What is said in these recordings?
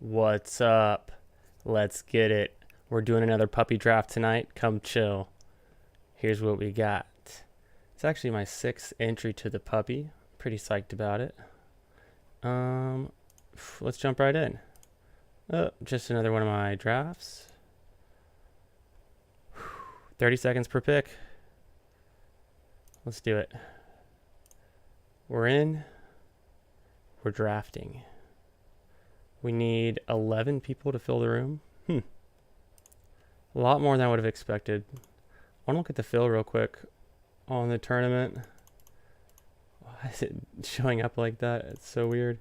What's up? Let's get it. We're doing another puppy draft tonight. Come chill. Here's what we got. It's actually my sixth entry to the puppy. Pretty psyched about it. Let's jump right in. Just another one of my drafts. 30 seconds per pick. Let's do it. We're in. We're drafting. We need 11 people to fill the room. A lot more than I would have expected. I want to look at the fill real quick on the tournament. Why is it showing up like that? It's so weird.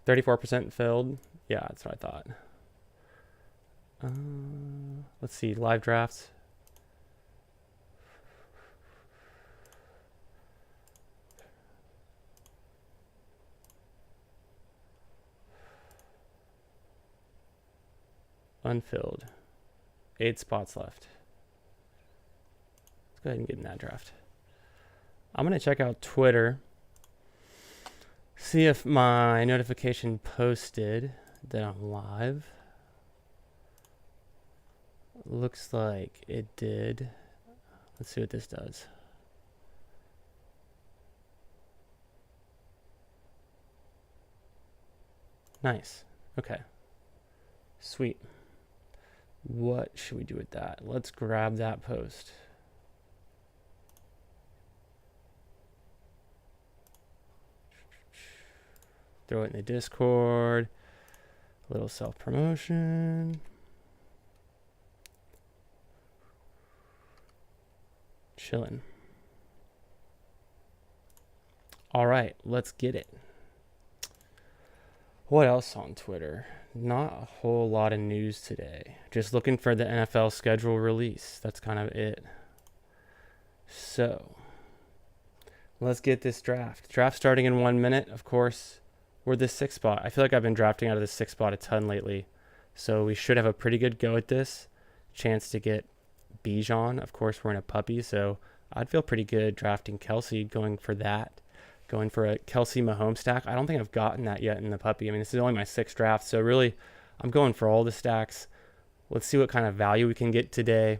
%34 filled. Yeah, that's what I thought. Let's see, live drafts. Unfilled. 8 spots left. Let's go ahead and get in that draft. I'm going to check out Twitter. See if my notification posted that I'm live. Looks like it did. Let's see what this does. Nice. Okay. Sweet. What should we do with that? Let's grab that post. Throw it in the Discord. A little self-promotion. Chilling. All right, let's get it. What else on Twitter? Not a whole lot of news today. Just looking for the NFL schedule release. That's kind of it. So, let's get this draft. Draft starting in 1 minute, of course. We're the 6th spot. I feel like I've been drafting out of the 6th spot a ton lately. So we should have a pretty good go at this. Chance to get Bijan. Of course, we're in a puppy, so I'd feel pretty good drafting Kelsey, going for that. Going for a Kelsey Mahomes stack. I don't think I've gotten that yet in the puppy. I mean, this is only my 6th draft, so really, I'm going for all the stacks. Let's see what kind of value we can get today.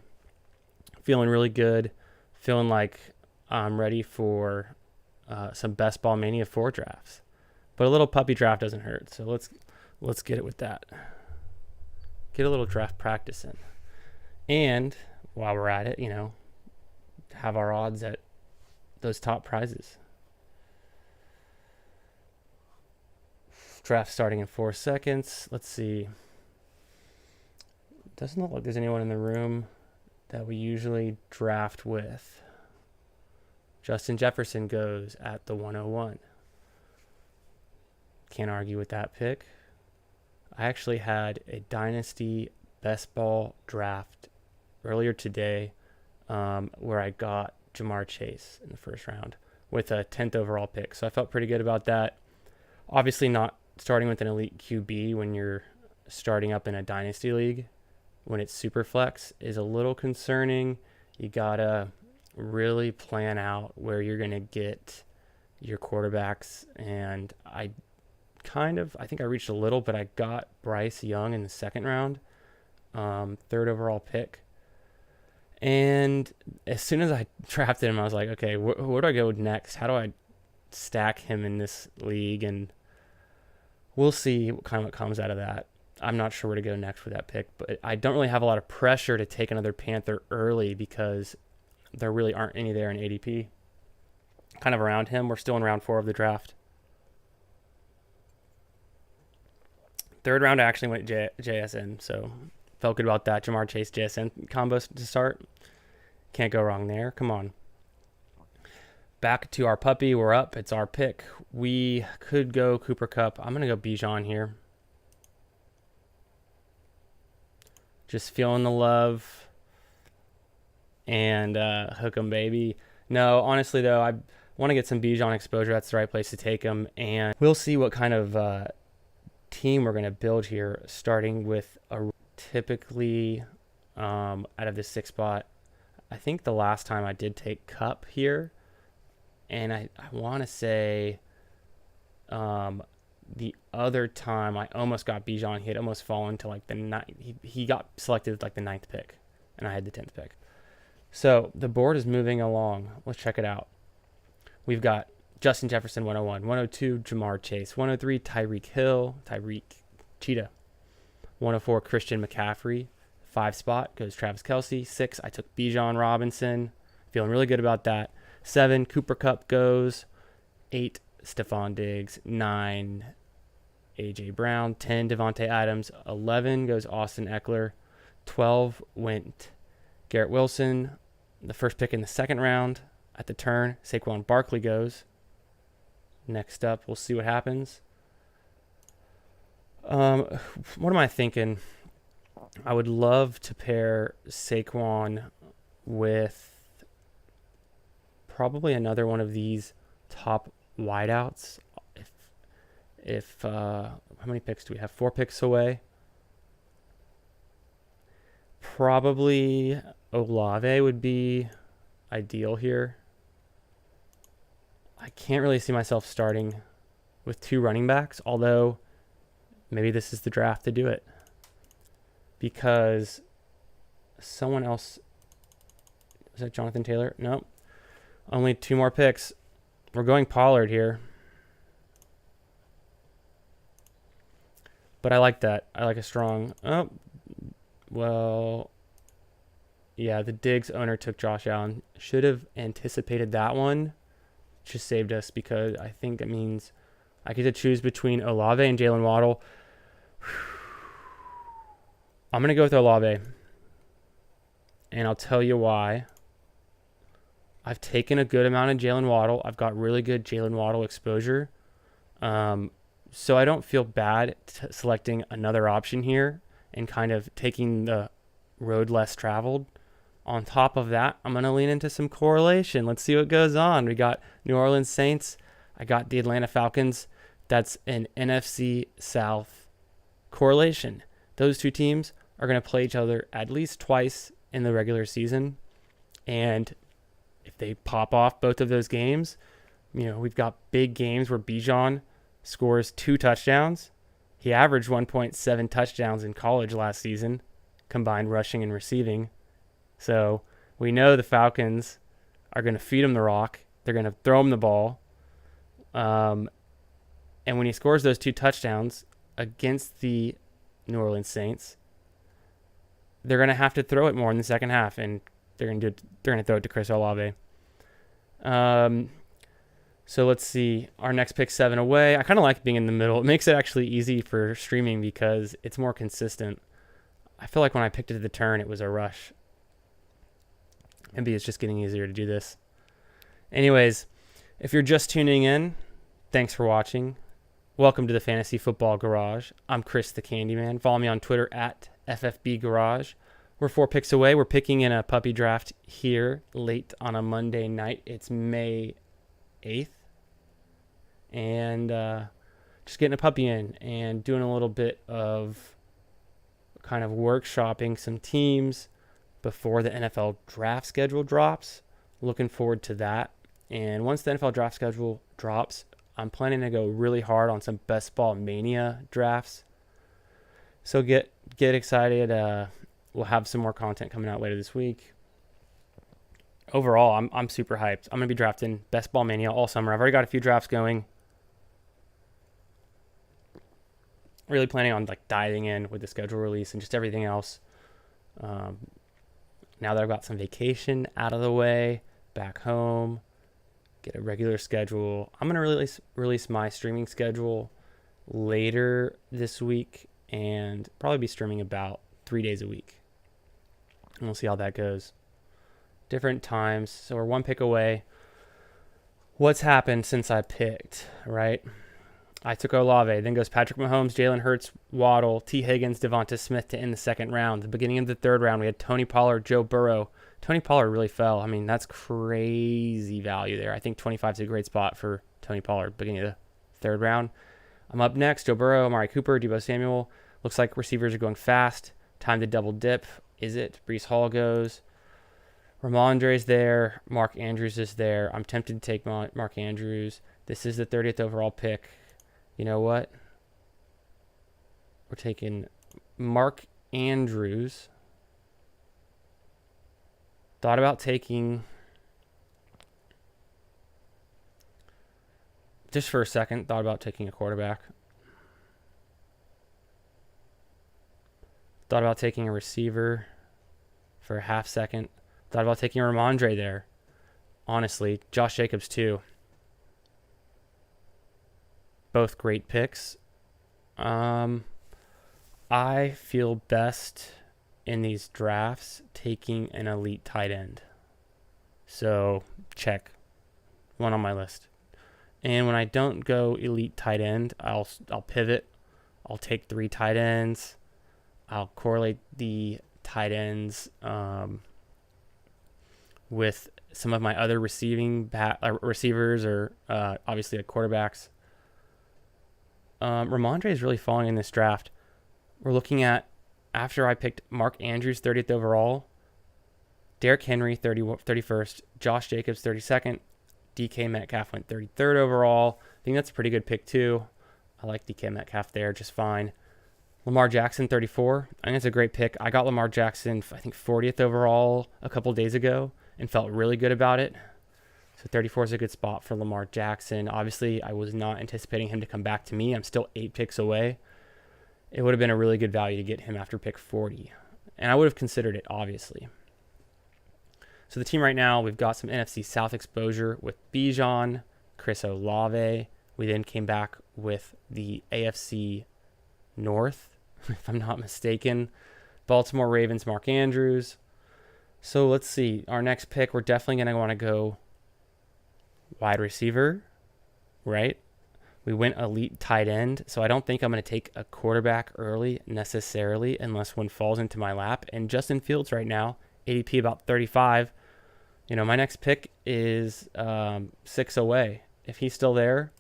Feeling really good. Feeling like I'm ready for some Best Ball Mania 4 drafts. But a little puppy draft doesn't hurt, so let's get it with that. Get a little draft practice in. And while we're at it, have our odds at those top prizes. Draft starting in 4 seconds. Let's see. Doesn't look like there's anyone in the room that we usually draft with. Justin Jefferson goes at the 101. Can't argue with that pick. I actually had a Dynasty Best Ball draft earlier today where I got Jamar Chase in the first round with a 10th overall pick. So I felt pretty good about that. Obviously not starting with an elite QB when you're starting up in a Dynasty league when it's super flex is a little concerning. You gotta really plan out where you're going to get your quarterbacks. And I think I reached a little, but I got Bryce Young in the 2nd round, 3rd overall pick. And as soon as I drafted him, I was like, okay, where do I go next? How do I stack him in this league? And we'll see what comes out of that. I'm not sure where to go next with that pick, but I don't really have a lot of pressure to take another Panther early because there really aren't any there in ADP. Kind of around him. We're still in round 4 of the draft. 3rd round, I actually went JSN, so felt good about that. Jamar Chase, JSN combos to start. Can't go wrong there. Come on. Back to our puppy. We're up. It's our pick. We could go Cooper Kupp. I'm going to go Bijan here. Just feeling the love. And hook 'em, baby. No, honestly, though, I want to get some Bijan exposure. That's the right place to take him. And we'll see what kind of team we're going to build here, starting with a typically out of the 6th spot. I think the last time I did take Kupp here, And I want to say the other time I almost got Bijan. He had almost fallen to like the ninth. He got selected like the 9th pick, and I had the 10th pick. So the board is moving along. Let's check it out. We've got Justin Jefferson 101, 102 Jamar Chase, 103 Tyreek Cheetah, 104 Christian McCaffrey. 5 spot goes Travis Kelce. 6, I took Bijan Robinson. Feeling really good about that. 7, Cooper Kupp goes. 8, Stephon Diggs. 9, A.J. Brown. 10, Devontae Adams. 11 goes Austin Eckler. 12 went Garrett Wilson. The first pick in the second round. At the turn, Saquon Barkley goes. Next up, we'll see what happens. What am I thinking? I would love to pair Saquon with probably another one of these top wideouts. If how many picks do we have? 4 picks away. Probably Olave would be ideal here. I can't really see myself starting with 2 running backs, although maybe this is the draft to do it. Because someone else, was that Jonathan Taylor? Nope. Only 2 more picks. We're going Pollard here. But I like that. I like a strong, yeah, the Diggs owner took Josh Allen. Should have anticipated that one. Just saved us because I think it means I get to choose between Olave and Jalen Waddle. I'm going to go with Olave. And I'll tell you why. I've taken a good amount of Jalen Waddle. I've got really good Jalen Waddle exposure. So I don't feel bad selecting another option here and kind of taking the road less traveled. On top of that, I'm going to lean into some correlation. Let's see what goes on. We got New Orleans Saints. I got the Atlanta Falcons. That's an NFC South correlation. Those 2 teams are going to play each other at least twice in the regular season. And if they pop off both of those games, we've got big games where Bijan scores 2 touchdowns. He averaged 1.7 touchdowns in college last season, combined rushing and receiving. So we know the Falcons are going to feed him the rock. They're going to throw him the ball. And when he scores those 2 touchdowns against the New Orleans Saints, they're going to have to throw it more in the second half, and they're going to throw it to Chris Olave. So let's see. Our next pick, 7 away. I kind of like being in the middle. It makes it actually easy for streaming because it's more consistent. I feel like when I picked it at the turn, it was a rush. Maybe it's just getting easier to do this. Anyways, if you're just tuning in, thanks for watching. Welcome to the Fantasy Football Garage. I'm Chris the Candyman. Follow me on Twitter at FFB Garage. We're 4 picks away. We're picking in a puppy draft here late on a Monday night. It's May 8th. And just getting a puppy in and doing a little bit of kind of workshopping some teams before the NFL draft schedule drops. Looking forward to that. And once the NFL draft schedule drops, I'm planning to go really hard on some Best Ball Mania drafts. So get excited. We'll have some more content coming out later this week. Overall, I'm super hyped. I'm going to be drafting Best Ball Mania all summer. I've already got a few drafts going. Really planning on diving in with the schedule release and just everything else. Now that I've got some vacation out of the way, back home, get a regular schedule. I'm going to release my streaming schedule later this week and probably be streaming about 3 days a week. And we'll see how that goes. Different times. So we're 1 pick away. What's happened since I picked, right? I took Olave. Then goes Patrick Mahomes, Jalen Hurts, Waddle, T. Higgins, Devonta Smith to end the second round. The beginning of the third round, we had Tony Pollard, Joe Burrow. Tony Pollard really fell. I mean, that's crazy value there. I think 25 is a great spot for Tony Pollard, beginning of the third round. I'm up next. Joe Burrow, Amari Cooper, Deebo Samuel. Looks like receivers are going fast. Time to double dip. Is it? Breece Hall goes. Ramondre's there. Mark Andrews is there. I'm tempted to take Mark Andrews. This is the 30th overall pick. You know what? We're taking Mark Andrews. Thought about taking, just for a second, thought about taking a quarterback. Thought about taking a receiver for a half second. Thought about taking Ramondre there. Honestly, Josh Jacobs too. Both great picks. I feel best in these drafts taking an elite tight end. So, check. One on my list. And when I don't go elite tight end, I'll pivot. I'll take 3 tight ends. I'll correlate the tight ends with some of my other receivers or obviously the quarterbacks. Ramondre is really falling in this draft. We're looking at, after I picked Mark Andrews 30th overall, Derrick Henry 31st, Josh Jacobs 32nd, DK Metcalf went 33rd overall. I think that's a pretty good pick too. I like DK Metcalf there just fine. Lamar Jackson 34. I think that's a great pick. I got Lamar Jackson, I think 40th overall a couple days ago and felt really good about it. So 34 is a good spot for Lamar Jackson. Obviously, I was not anticipating him to come back to me. I'm still 8 picks away. It would have been a really good value to get him after pick 40. And I would have considered it, obviously. So the team right now, we've got some NFC South exposure with Bijan, Chris Olave. We then came back with the AFC North, if I'm not mistaken. Baltimore Ravens, Mark Andrews. So let's see. Our next pick, we're definitely going to want to go wide receiver, right? We went elite tight end, so I don't think I'm going to take a quarterback early necessarily unless one falls into my lap. And Justin Fields right now, ADP about 35. You know, my next pick is 6 away. If he's still there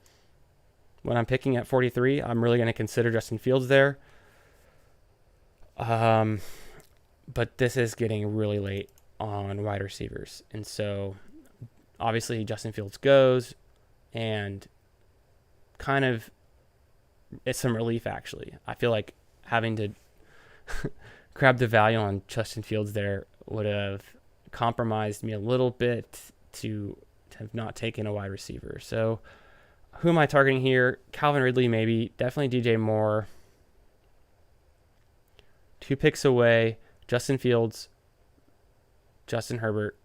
when I'm picking at 43, I'm really going to consider Justin Fields there. But this is getting really late on wide receivers. And so obviously Justin Fields goes, and kind of it's some relief actually. I feel like having to grab the value on Justin Fields there would have compromised me a little bit to have not taken a wide receiver. So who am I targeting here? Calvin Ridley maybe, definitely DJ Moore. 2 picks away, Justin Fields, Justin Herbert,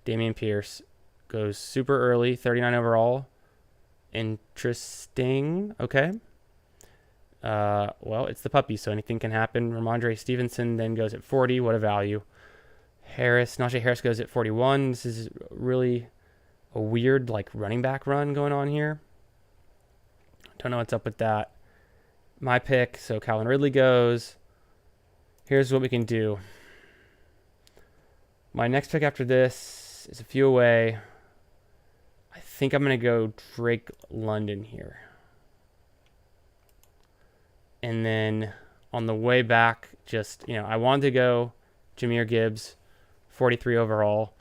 Dameon Pierce goes super early, 39 overall. Interesting. Okay. Well, it's the puppy, so anything can happen. Ramondre Stevenson then goes at 40. What a value. Najee Harris goes at 41. This is really a weird like running back run going on here. Don't know what's up with that. My pick, so Calvin Ridley goes. Here's what we can do. My next pick after this is a few away. I think I'm going to go Drake London here. And then on the way back, I wanted to go Jahmyr Gibbs, 43 overall.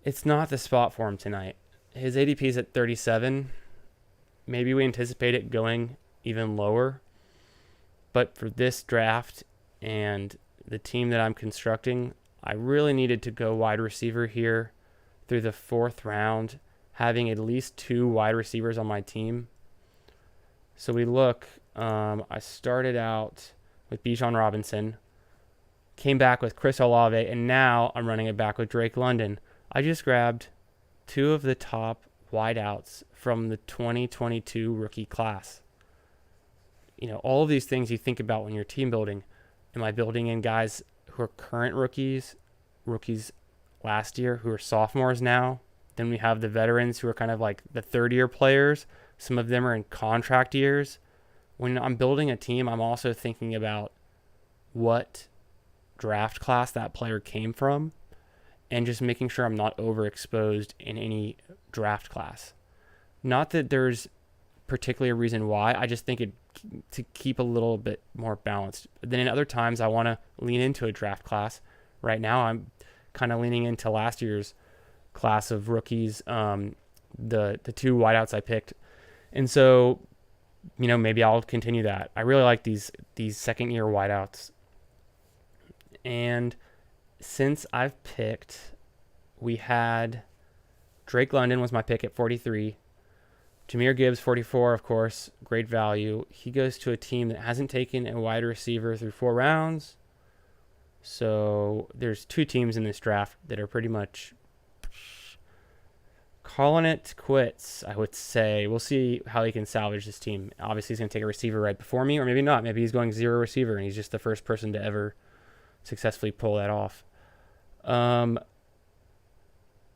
It's not the spot for him tonight. His ADP is at 37. Maybe we anticipate it going even lower. But for this draft and the team that I'm constructing, I really needed to go wide receiver here through the 4th round, having at least 2 wide receivers on my team. So we look, I started out with Bijan Robinson, came back with Chris Olave, and now I'm running it back with Drake London. I just grabbed 2 of the top wideouts from the 2022 rookie class. You know, all of these things you think about when you're team building. Am I building in guys who are current rookies last year, who are sophomores now? Then we have the veterans who are kind of like the third-year players. Some of them are in contract years. When I'm building a team, I'm also thinking about what draft class that player came from and just making sure I'm not overexposed in any draft class. Not that there's particularly a reason why. I just think it to keep a little bit more balanced. Then in other times, I want to lean into a draft class. Right now, I'm kind of leaning into last year's class of rookies, the two wideouts I picked. And so, maybe I'll continue that. I really like these second year wideouts. And since I've picked, we had Drake London was my pick at 43. Jahmyr Gibbs, 44, of course, great value. He goes to a team that hasn't taken a wide receiver through 4 rounds. So there's 2 teams in this draft that are pretty much calling it quits, I would say. We'll see how he can salvage this team. Obviously, he's going to take a receiver right before me, or maybe not. Maybe he's going 0 receiver, and he's just the first person to ever successfully pull that off.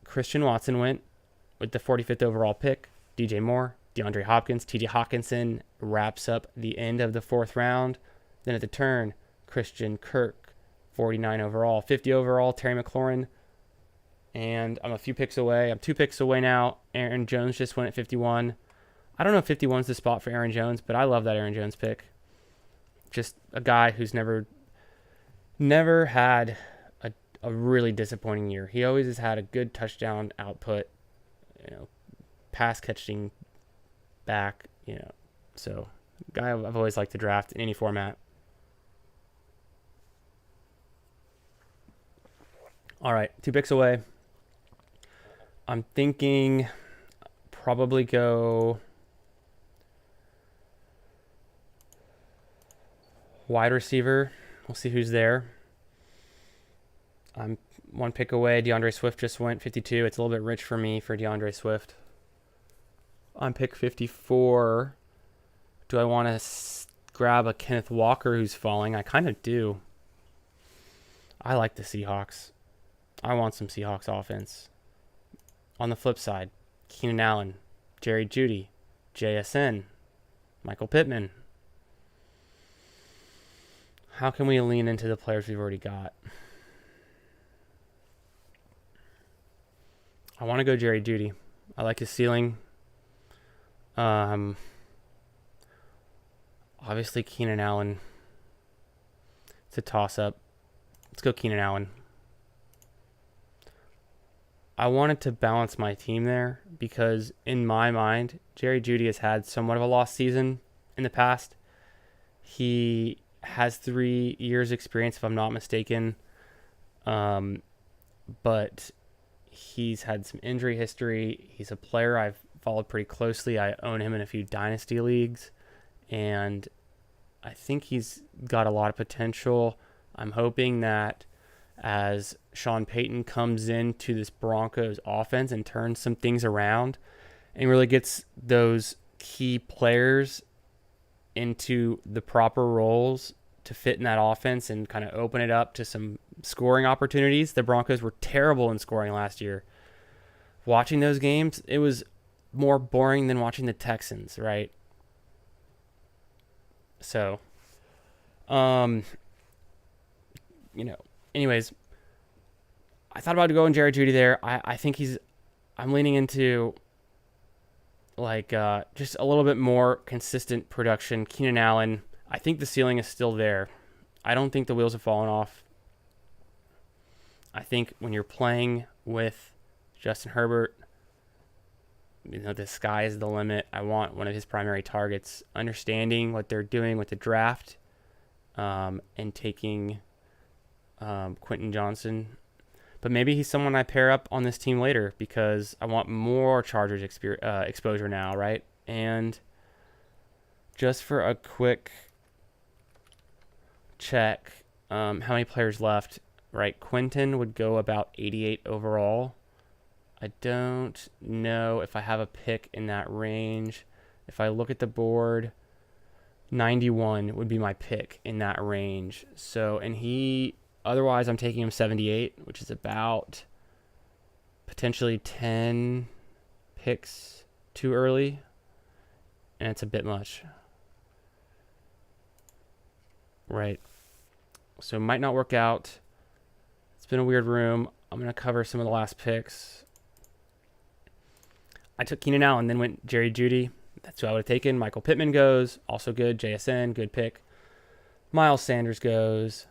Christian Watson went with the 45th overall pick. DJ Moore, DeAndre Hopkins, TJ Hawkinson wraps up the end of the 4th round. Then at the turn, Christian Kirk, 49 overall. 50 overall, Terry McLaurin. And I'm a few picks away. I'm 2 picks away now. Aaron Jones just went at 51. I don't know if 51 is the spot for Aaron Jones, but I love that Aaron Jones pick. Just a guy who's never had a really disappointing year. He always has had a good touchdown output, pass catching back, So, guy I've always liked to draft in any format. All right, 2 picks away. I'm thinking probably go wide receiver. We'll see who's there. I'm 1 pick away. DeAndre Swift just went 52. It's a little bit rich for me for DeAndre Swift. On pick 54, do I want to grab a Kenneth Walker who's falling? I kind of do. I like the Seahawks. I want some Seahawks offense. On the flip side, Keenan Allen, Jerry Jeudy, JSN, Michael Pittman. How can we lean into the players we've already got? I want to go Jerry Jeudy. I like his ceiling. Obviously Keenan Allen. It's a toss-up. Let's go Keenan Allen. I wanted to balance my team there because in my mind, Jerry Jeudy has had somewhat of a lost season in the past. He has 3 years experience, if I'm not mistaken. But he's had some injury history. He's a player I've followed pretty closely. I own him in a few dynasty leagues, and I think he's got a lot of potential. I'm hoping that as Sean Payton comes into this Broncos offense and turns some things around and really gets those key players into the proper roles to fit in that offense and kind of open it up to some scoring opportunities. The Broncos were terrible in scoring last year. Watching those games, it was more boring than watching the Texans, right? So, anyways, I thought about going Jerry Jeudy there. I think I'm leaning into just a little bit more consistent production. Keenan Allen, I think the ceiling is still there. I don't think the wheels have fallen off. I think when you're playing with Justin Herbert, the sky is the limit. I want one of his primary targets, understanding what they're doing with the draft, and taking Quentin Johnson. But maybe he's someone I pair up on this team later because I want more Chargers exposure now, right? And just for a quick check, how many players left, right? Quentin would go about 88 overall. I don't know if I have a pick in that range. If I look at the board, 91 would be my pick in that range. So, and otherwise I'm taking him 78, which is about potentially 10 picks too early. And it's a bit much. Right. So it might not work out. It's been a weird room. I'm going to cover some of the last picks. I took Keenan Allen, then went Jerry Jeudy. That's who I would have taken. Michael Pittman goes. Also good. JSN, good pick. Miles Sanders goes.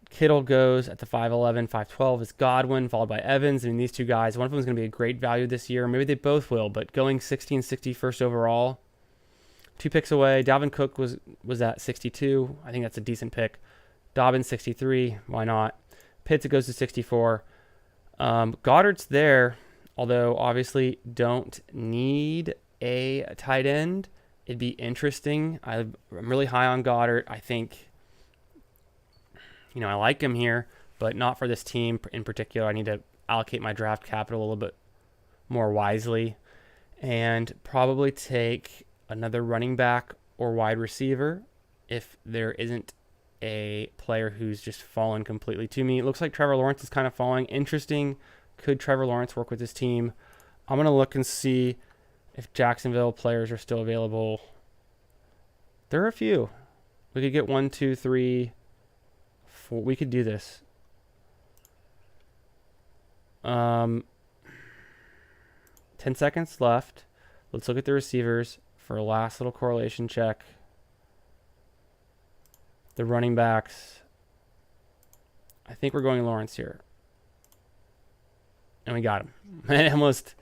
Kittle goes at the 5'11", 5'12" is Godwin, followed by Evans. I mean, these two guys, one of them is going to be a great value this year. Maybe they both will, but going 60 and 61st overall, 2 picks away. Dalvin Cook was at 62. I think that's a decent pick. Dobbins 63. Why not? Pitts, it goes to 64. Goddard's there, although obviously don't need a tight end. It'd be interesting. I'm really high on Goddard. I think, I like him here, but not for this team in particular. I need to allocate my draft capital a little bit more wisely and probably take another running back or wide receiver if there isn't a player who's just fallen completely to me. It looks like Trevor Lawrence is kind of falling. Interesting. Could Trevor Lawrence work with this team? I'm going to look and see if Jacksonville players are still available. There are a few. We could get 1, 2, 3, 4. We could do this. 10 seconds left. Let's look at the receivers for a last little correlation check. The running backs. I think we're going Lawrence here. And we got him. I almost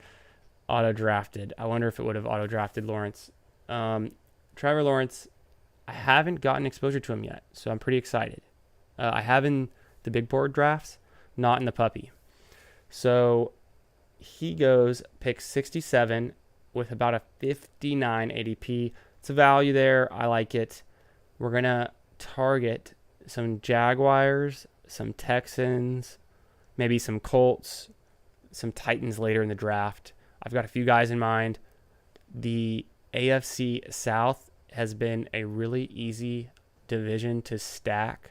auto-drafted. I wonder if it would have auto-drafted Lawrence. Trevor Lawrence, I haven't gotten exposure to him yet, so I'm pretty excited. I have in the big board drafts, not in the puppy. So he goes pick 67 with about a 59 ADP. It's a value there. I like it. We're going to target some Jaguars, some Texans, maybe some Colts, some Titans later in the draft. I've got a few guys in mind. The AFC South has been a really easy division to stack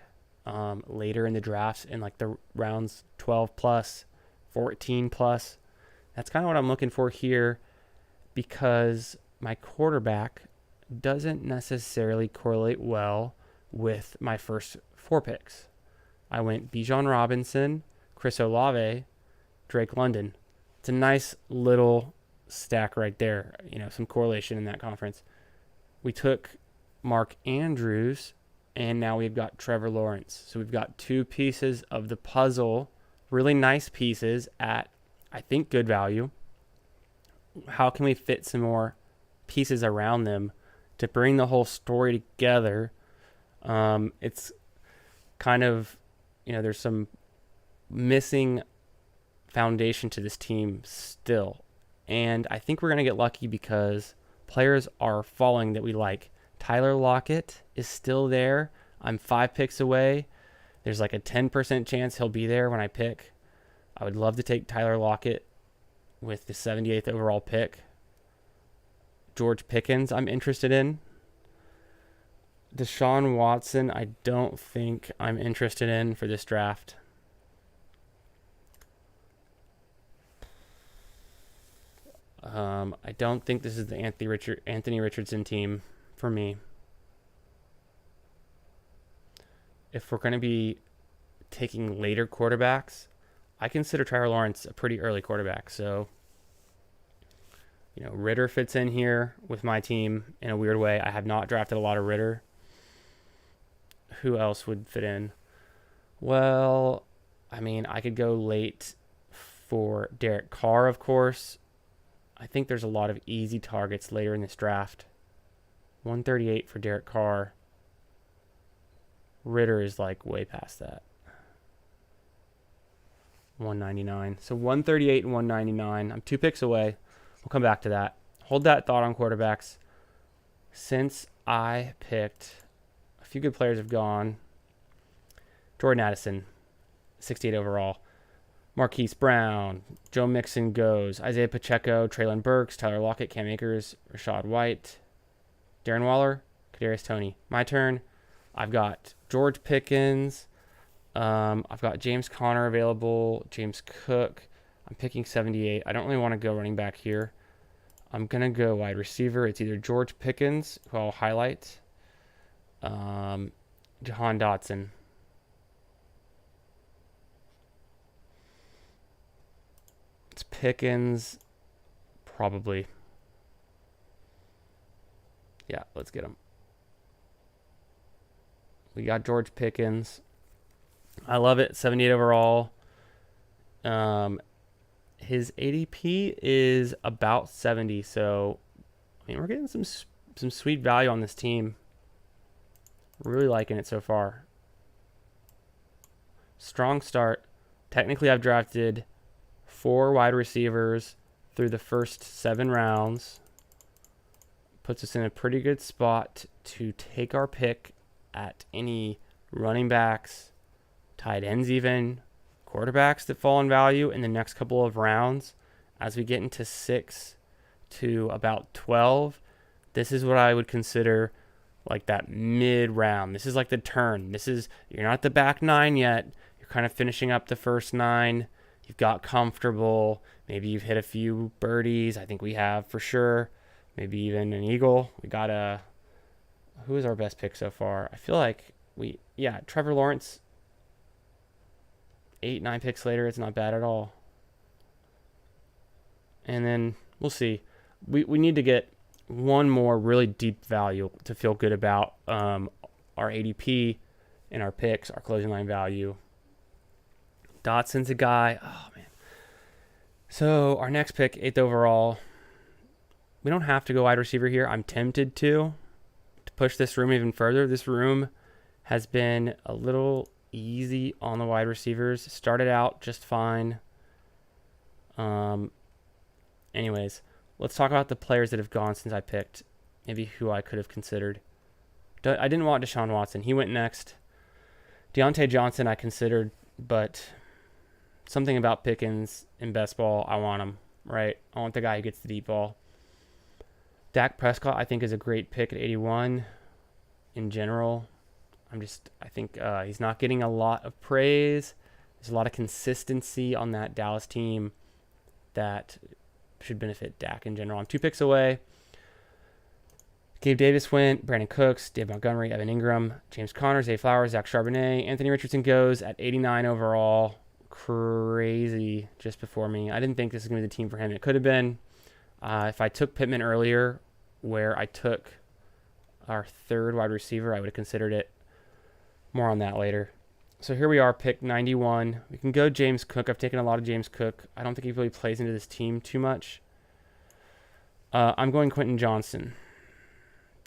later in the drafts in like the rounds 12 plus, 14 plus. That's kind of what I'm looking for here because my quarterback doesn't necessarily correlate well with my first 4 picks. I went Bijan Robinson, Chris Olave, Drake London. It's a nice little stack right there. Some correlation in that conference. We took Mark Andrews, and now we've got Trevor Lawrence. So we've got 2 pieces of the puzzle, really nice pieces at, I think, good value. How can we fit some more pieces around them to bring the whole story together? It's kind of, there's some missing foundation to this team still. And I think we're going to get lucky because players are falling that we like. Tyler Lockett is still there. I'm 5 picks away. There's like a 10% chance he'll be there when I pick. I would love to take Tyler Lockett with the 78th overall pick. George Pickens, I'm interested in. Deshaun Watson, I don't think I'm interested in for this draft. I don't think this is the Anthony Richardson team for me. If we're going to be taking later quarterbacks, I consider Trevor Lawrence a pretty early quarterback. So, Ritter fits in here with my team in a weird way. I have not drafted a lot of Ritter. Who else would fit in? Well, I could go late for Derek Carr, of course. I think there's a lot of easy targets later in this draft. 138 for Derek Carr. Ritter is like way past that. 199. So 138 and 199. I'm 2 picks away. We'll come back to that. Hold that thought on quarterbacks. Since I picked, a few good players have gone. Jordan Addison, 68 overall. Marquise Brown, Joe Mixon goes. Isaiah Pacheco, Treylon Burks, Tyler Lockett, Cam Akers, Rashad White, Darren Waller, Kadarius Toney. My turn. I've got George Pickens. I've got James Conner available, James Cook. I'm picking 78. I don't really want to go running back here. I'm going to go wide receiver. It's either George Pickens, who I'll highlight, Jahan Dotson. It's Pickens, probably. Yeah, let's get him. We got George Pickens. I love it. 78 overall. Um, his ADP is about 70, so I mean we're getting some sweet value on this team. Really liking it so far. Strong start. Technically, I've drafted 4 wide receivers through the first 7 rounds. Puts us in a pretty good spot to take our pick at any running backs, tight ends even, quarterbacks that fall in value in the next couple of rounds. As we get into 6 to about 12, this is what I would consider like that mid round. This is like the turn. You're not the back 9 yet. You're kind of finishing up the first 9. You've got comfortable. Maybe you've hit a few birdies. I think we have for sure. Maybe even an eagle. We got who is our best pick so far? I feel like Trevor Lawrence. 8, 9 picks later, it's not bad at all. And then we'll see. We need to get one more really deep value to feel good about our ADP and our picks, our closing line value. Dotson's a guy. Oh, man. So our next pick, 8th overall. We don't have to go wide receiver here. I'm tempted to push this room even further. This room has been a little easy on the wide receivers. Started out just fine. Anyways, let's talk about the players that have gone since I picked. Maybe who I could have considered. I didn't want Deshaun Watson. He went next. Deontay Johnson I considered, but something about Pickens in best ball, I want him, right? I want the guy who gets the deep ball. Dak Prescott, I think, is a great pick at 81 in general. I think he's not getting a lot of praise. There's a lot of consistency on that Dallas team that should benefit Dak in general. I'm 2 picks away. Gabe Davis went, Brandon Cooks, Dave Montgomery, Evan Ingram, James Conner, Zay Flowers, Zach Charbonnet. Anthony Richardson goes at 89 overall. Crazy just before me. I didn't think this was going to be the team for him. It could have been. If I took Pittman earlier, where I took our 3rd wide receiver, I would have considered it. More on that later. So here we are, pick 91. We can go James Cook. I've taken a lot of James Cook. I don't think he really plays into this team too much. I'm going Quentin Johnson.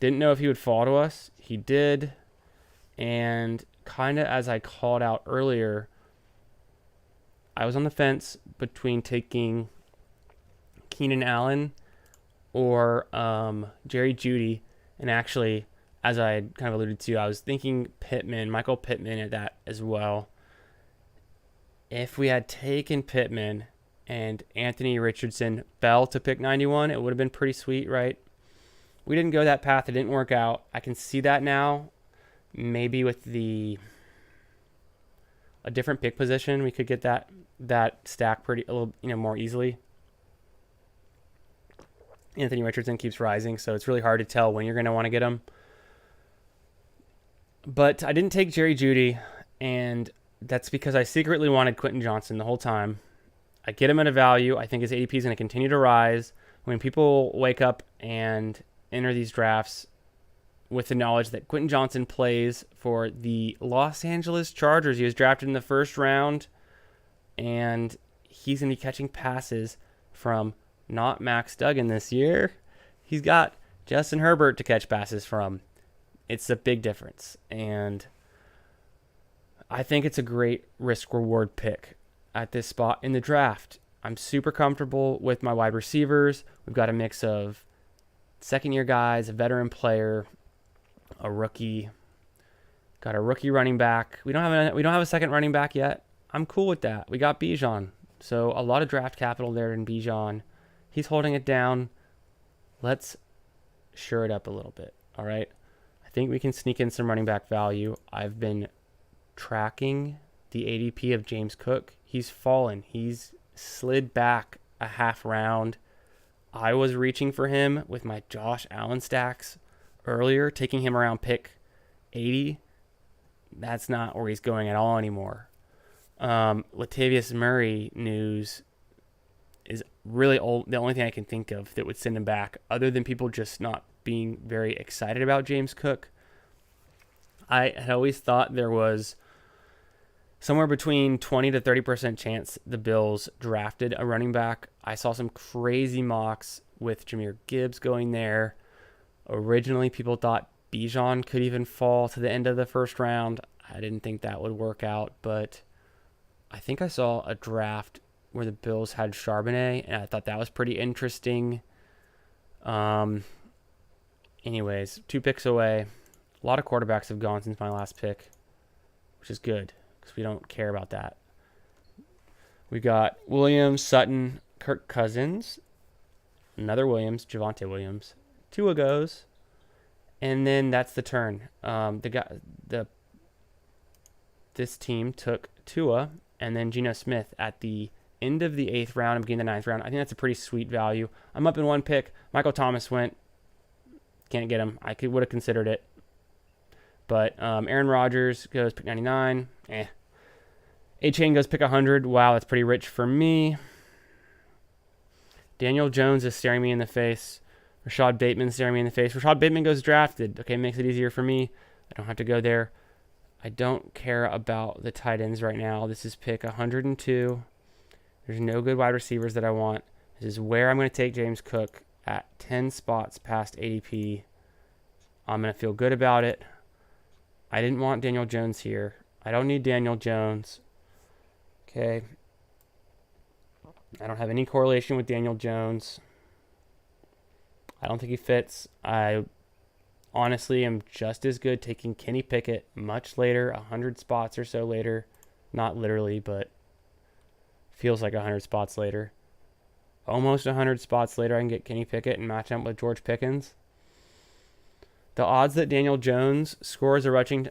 Didn't know if he would fall to us. He did. And kind of as I called out earlier, I was on the fence between taking Keenan Allen or Jerry Jeudy. And actually, as I kind of alluded to, I was thinking Michael Pittman at that as well. If we had taken Pittman and Anthony Richardson fell to pick 91, it would have been pretty sweet, right? We didn't go that path. It didn't work out. I can see that now. Maybe with a different pick position, we could get that stack a little more easily. Anthony Richardson keeps rising, so it's really hard to tell when you're going to want to get him. But I didn't take Jerry Jeudy, and that's because I secretly wanted Quentin Johnson the whole time. I get him at a value. I think his ADP is going to continue to rise. When people wake up and enter these drafts with the knowledge that Quentin Johnson plays for the Los Angeles Chargers, he was drafted in the 1st round, and he's going to be catching passes from not Max Duggan this year. He's got Justin Herbert to catch passes from. It's a big difference, and I think it's a great risk-reward pick at this spot in the draft. I'm super comfortable with my wide receivers. We've got a mix of second-year guys, a veteran player, a rookie. Got a rookie running back. We don't have a second running back yet. I'm cool with that. We got Bijan, so a lot of draft capital there in Bijan. He's holding it down. Let's shore it up a little bit. All right. I think we can sneak in some running back value. I've been tracking the ADP of James Cook. He's fallen. He's slid back a half round. I was reaching for him with my Josh Allen stacks earlier, taking him around pick 80. That's not where he's going at all anymore. Latavius Murray news is really the only thing I can think of that would send him back, other than people just not being very excited about James Cook. I had always thought there was somewhere between 20 to 30% chance the Bills drafted a running back. I saw some crazy mocks with Jahmyr Gibbs going there. Originally, people thought Bijan could even fall to the end of the first round. I didn't think that would work out, but I think I saw a draft where the Bills had Charbonnet, and I thought that was pretty interesting. Anyways, 2 picks away. A lot of quarterbacks have gone since my last pick, which is good because we don't care about that. We got Williams, Sutton, Kirk Cousins, another Williams, Javonte Williams. Tua goes, and then that's the turn. This team took Tua and then Geno Smith at the end of the 8th round and beginning of the 9th round. I think that's a pretty sweet value. I'm up in 1 pick. Michael Thomas went. Can't get him. I would have considered it. But Aaron Rodgers goes pick 99. A-Chain goes pick 100. Wow, that's pretty rich for me. Daniel Jones is staring me in the face. Rashad Bateman staring me in the face. Rashad Bateman goes drafted. Okay, makes it easier for me. I don't have to go there. I don't care about the tight ends right now. This is pick 102. There's no good wide receivers that I want. This is where I'm going to take James Cook at 10 spots past ADP. I'm going to feel good about it. I didn't want Daniel Jones here. I don't need Daniel Jones. Okay. I don't have any correlation with Daniel Jones. I don't think he fits. I honestly am just as good taking Kenny Pickett much later, 100 spots or so later. Not literally, but feels like 100 spots later. Almost 100 spots later, I can get Kenny Pickett and match him with George Pickens. The odds that Daniel Jones scores a rushing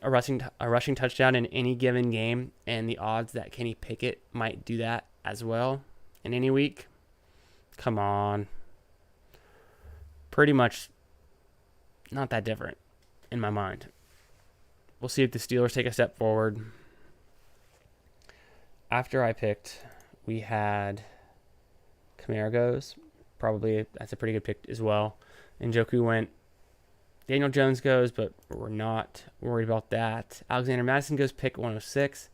touchdown in any given game, and the odds that Kenny Pickett might do that as well in any week, come on. Pretty much not that different in my mind. We'll see if the Steelers take a step forward. After I picked, we had Kamara goes. Probably that's a pretty good pick as well. Njoku went. Daniel Jones goes, but we're not worried about that. Alexander Madison goes pick 106.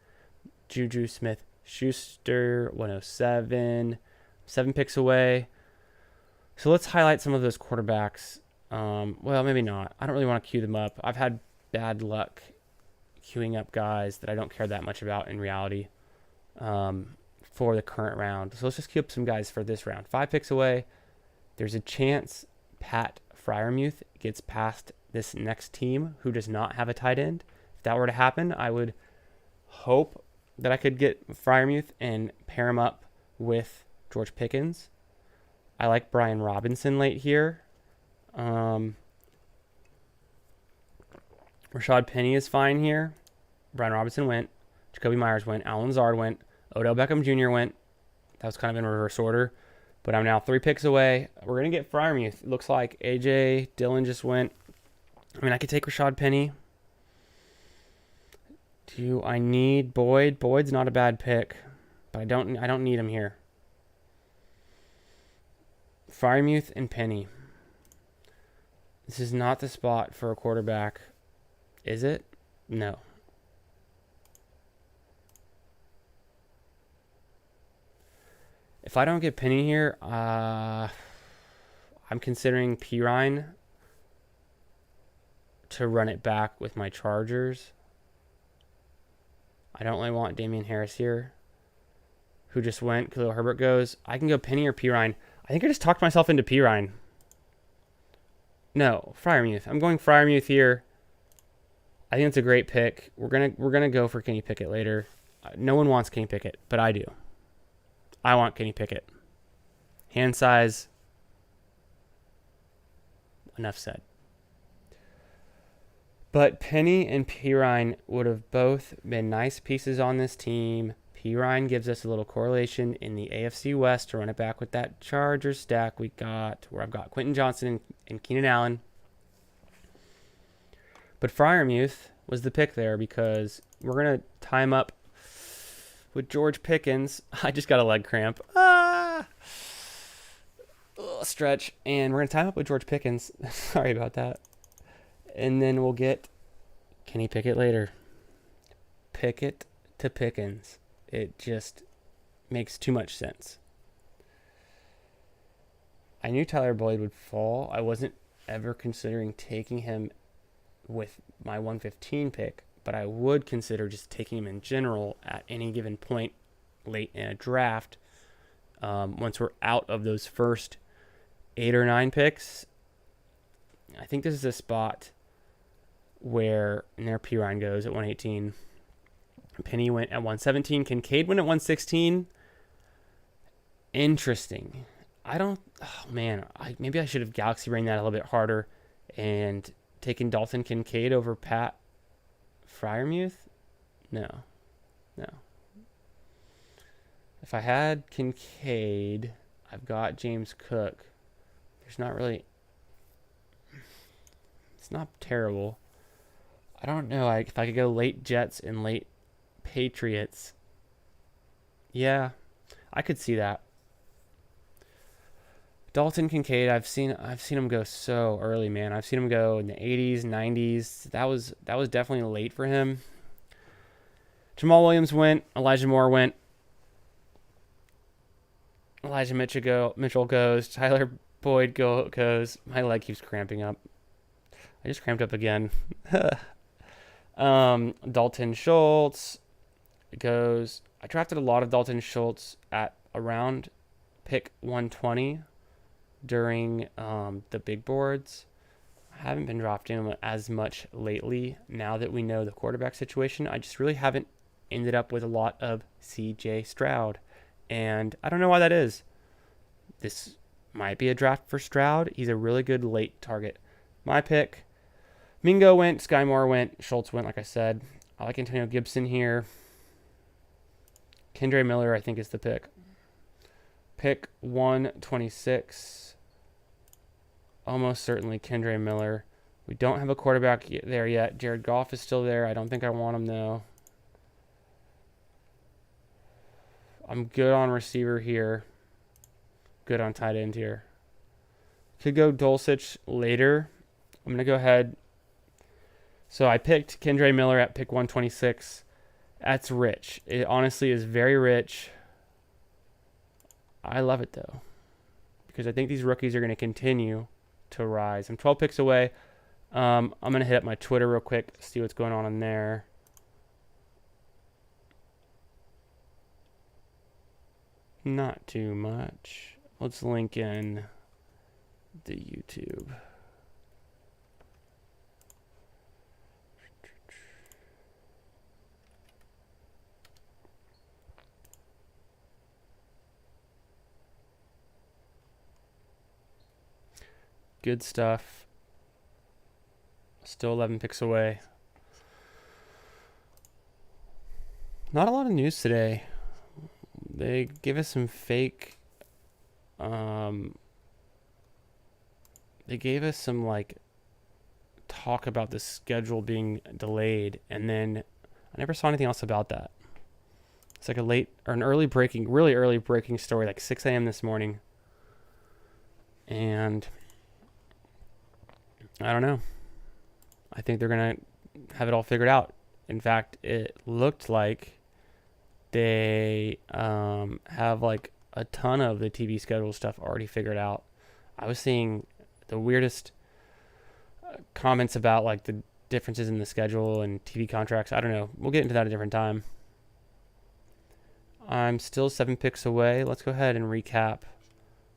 Juju Smith-Schuster 107. 7 picks away. So let's highlight some of those quarterbacks. Well, maybe not. I don't really want to queue them up. I've had bad luck queuing up guys that I don't care that much about in reality for the current round. So let's just queue up some guys for this round. 5 picks away. There's a chance Pat Freiermuth gets past this next team who does not have a tight end. If that were to happen, I would hope that I could get Freiermuth and pair him up with George Pickens. I like Brian Robinson late here. Rashad Penny is fine here. Brian Robinson went. Jacoby Myers went. Alan Lazard went. Odell Beckham Jr. went. That was kind of in reverse order. But I'm now 3 picks away. We're going to get Freiermuth. It looks like A.J. Dillon just went. I mean, I could take Rashad Penny. Do I need Boyd? Boyd's not a bad pick, but I don't need him here. Freiermuth and Penny. This is not the spot for a quarterback. Is it? No. If I don't get Penny here, I'm considering Pirine to run it back with my Chargers. I don't really want Damian Harris here, who just went. Khalil Herbert goes. I can go Penny or Pirine. I think I just talked myself into Pirine. No, Freiermuth. I'm going Freiermuth here. I think it's a great pick. We're gonna go for Kenny Pickett later. No one wants Kenny Pickett, but I do. I want Kenny Pickett. Hand size. Enough said. But Penny and Pirine would have both been nice pieces on this team. Pirine gives us a little correlation in the AFC West to run it back with that Chargers stack we got, where I've got Quentin Johnson and Keenan Allen. But Freiermuth was the pick there because we're going to time up with George Pickens. I just got a leg cramp. Stretch. And we're going to time up with George Pickens. Sorry about that. And then we'll get Kenny Pickett later. Pickett to Pickens. It just makes too much sense. I knew Tyler Boyd would fall. I wasn't ever considering taking him with my 115 pick, but I would consider just taking him in general at any given point late in a draft. Once we're out of those first 8 or 9 picks, I think this is a spot where, and there Pirine goes at 118. Penny went at 117. Kincaid went at 116. Interesting. Maybe I should have Galaxy Brain that a little bit harder and taken Dalton Kincaid over Pat Freiermuth. No. If I had Kincaid, I've got James Cook. It's not terrible. I don't know if I could go late Jets and late Patriots. Yeah, I could see that. Dalton Kincaid, I've seen him go so early, man. I've seen him go in the 80s, 90s. That was definitely late for him. Jamal Williams went. Elijah Moore went. Elijah Mitchell goes. Tyler Boyd goes. My leg keeps cramping up. I just cramped up again. Dalton Schultz goes. I drafted a lot of Dalton Schultz at around pick 120 during the big boards. I haven't been drafting him as much lately now that we know the quarterback situation. I just really haven't ended up with a lot of CJ Stroud. And I don't know why that is. This might be a draft for Stroud. He's a really good late target. My pick. Mingo went. Sky Moore went. Schultz went, like I said. I like Antonio Gibson here. Kendre Miller, I think, is the pick. Pick 126. Almost certainly Kendre Miller. We don't have a quarterback there yet. Jared Goff is still there. I don't think I want him, though. I'm good on receiver here. Good on tight end here. Could go Dulcich later. I'm going to go ahead. So I picked Kendre Miller at pick 126. That's rich. It honestly is very rich. I love it, though, because I think these rookies are going to continue to rise. I'm 12 picks away. I'm going to hit up my Twitter real quick, see what's going on in there. Not too much. Let's link in the YouTube. Good stuff. Still 11 picks away. Not a lot of news today. They gave us some fake. They gave us some talk about the schedule being delayed, and then I never saw anything else about that. It's like really early breaking story, like 6 a.m. this morning, and I don't know. I think they're gonna have it all figured out. In fact, it looked like they have a ton of the TV schedule stuff already figured out. I was seeing the weirdest comments about the differences in the schedule and TV contracts. I don't know. We'll get into that at a different time. I'm still 7 picks away. Let's go ahead and recap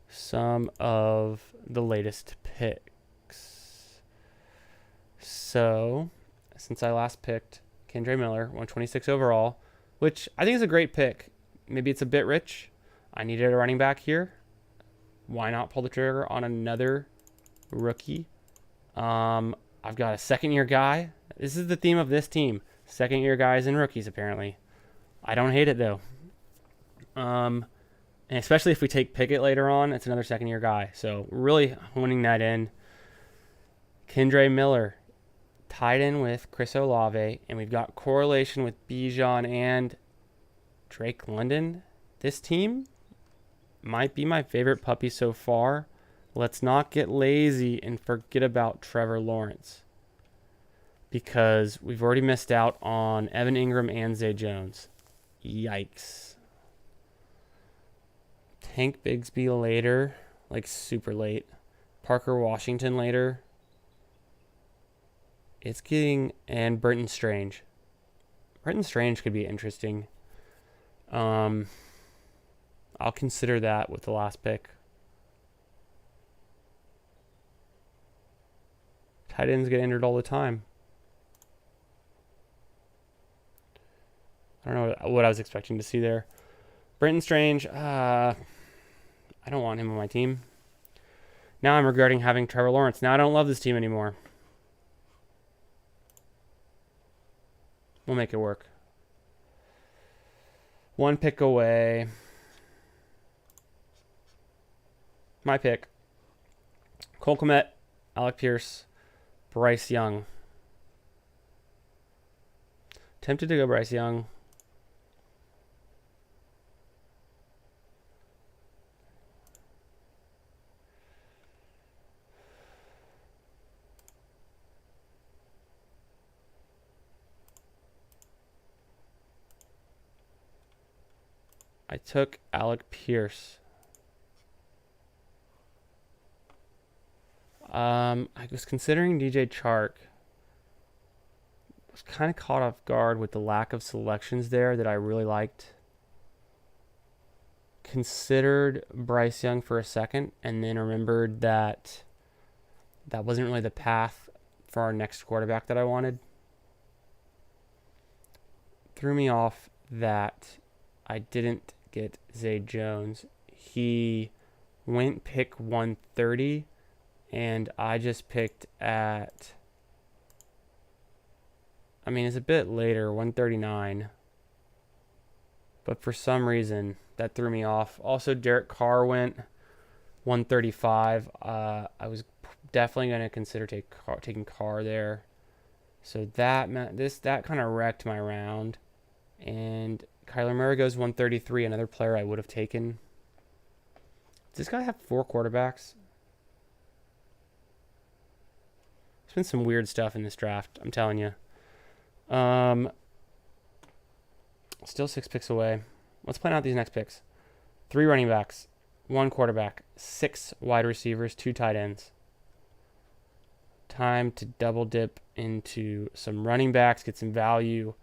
some of the latest picks. So, since I last picked Kendre Miller, 126 overall, which I think is a great pick. Maybe it's a bit rich. I needed a running back here. Why not pull the trigger on another rookie? I've got a second-year guy. This is the theme of this team. Second-year guys and rookies, apparently. I don't hate it, though. And especially if we take Pickett later on, it's another second-year guy. So really honing that in. Kendre Miller tied in with Chris Olave, and we've got correlation with Bijan and Drake London. This team might be my favorite puppy so far. Let's not get lazy and forget about Trevor Lawrence. because we've already missed out on Evan Ingram and Zay Jones. Yikes. Tank Bigsby later, like super late. Parker Washington later. It's getting, and Brenton Strange. Brenton Strange could be interesting. I'll consider that with the last pick. Tight ends get injured all the time. I don't know what I was expecting to see there. Brenton Strange, I don't want him on my team. Now I'm regretting having Trevor Lawrence. Now I don't love this team anymore. We'll make it work. One pick away. My pick. Cole Kmet, Alec Pierce, Bryce Young. Tempted to go Bryce Young. I took Alec Pierce. I was considering DJ Chark. Was kind of caught off guard with the lack of selections there that I really liked. Considered Bryce Young for a second, and then remembered that that wasn't really the path for our next quarterback that I wanted. Threw me off that I didn't get Zay Jones. He went pick 130, and I just picked at, I mean, it's a bit later, 139. But for some reason, that threw me off. Also, Derek Carr went 135. I was definitely going to consider taking Carr there. So that kind of wrecked my round. And Kyler Murray goes 133, another player I would have taken. Does this guy have 4 quarterbacks? There's been some weird stuff in this draft, I'm telling you. Still 6 picks away. Let's plan out these next picks. 3 running backs, 1 quarterback, 6 wide receivers, 2 tight ends. Time to double dip into some running backs, get some value.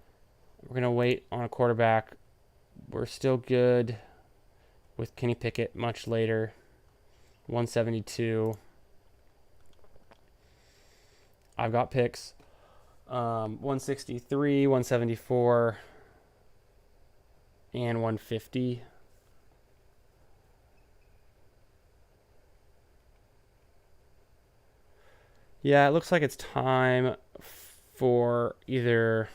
We're going to wait on a quarterback. We're still good with Kenny Pickett much later. 172. I've got picks. 163, 174, and 150. Yeah, it looks like it's time for either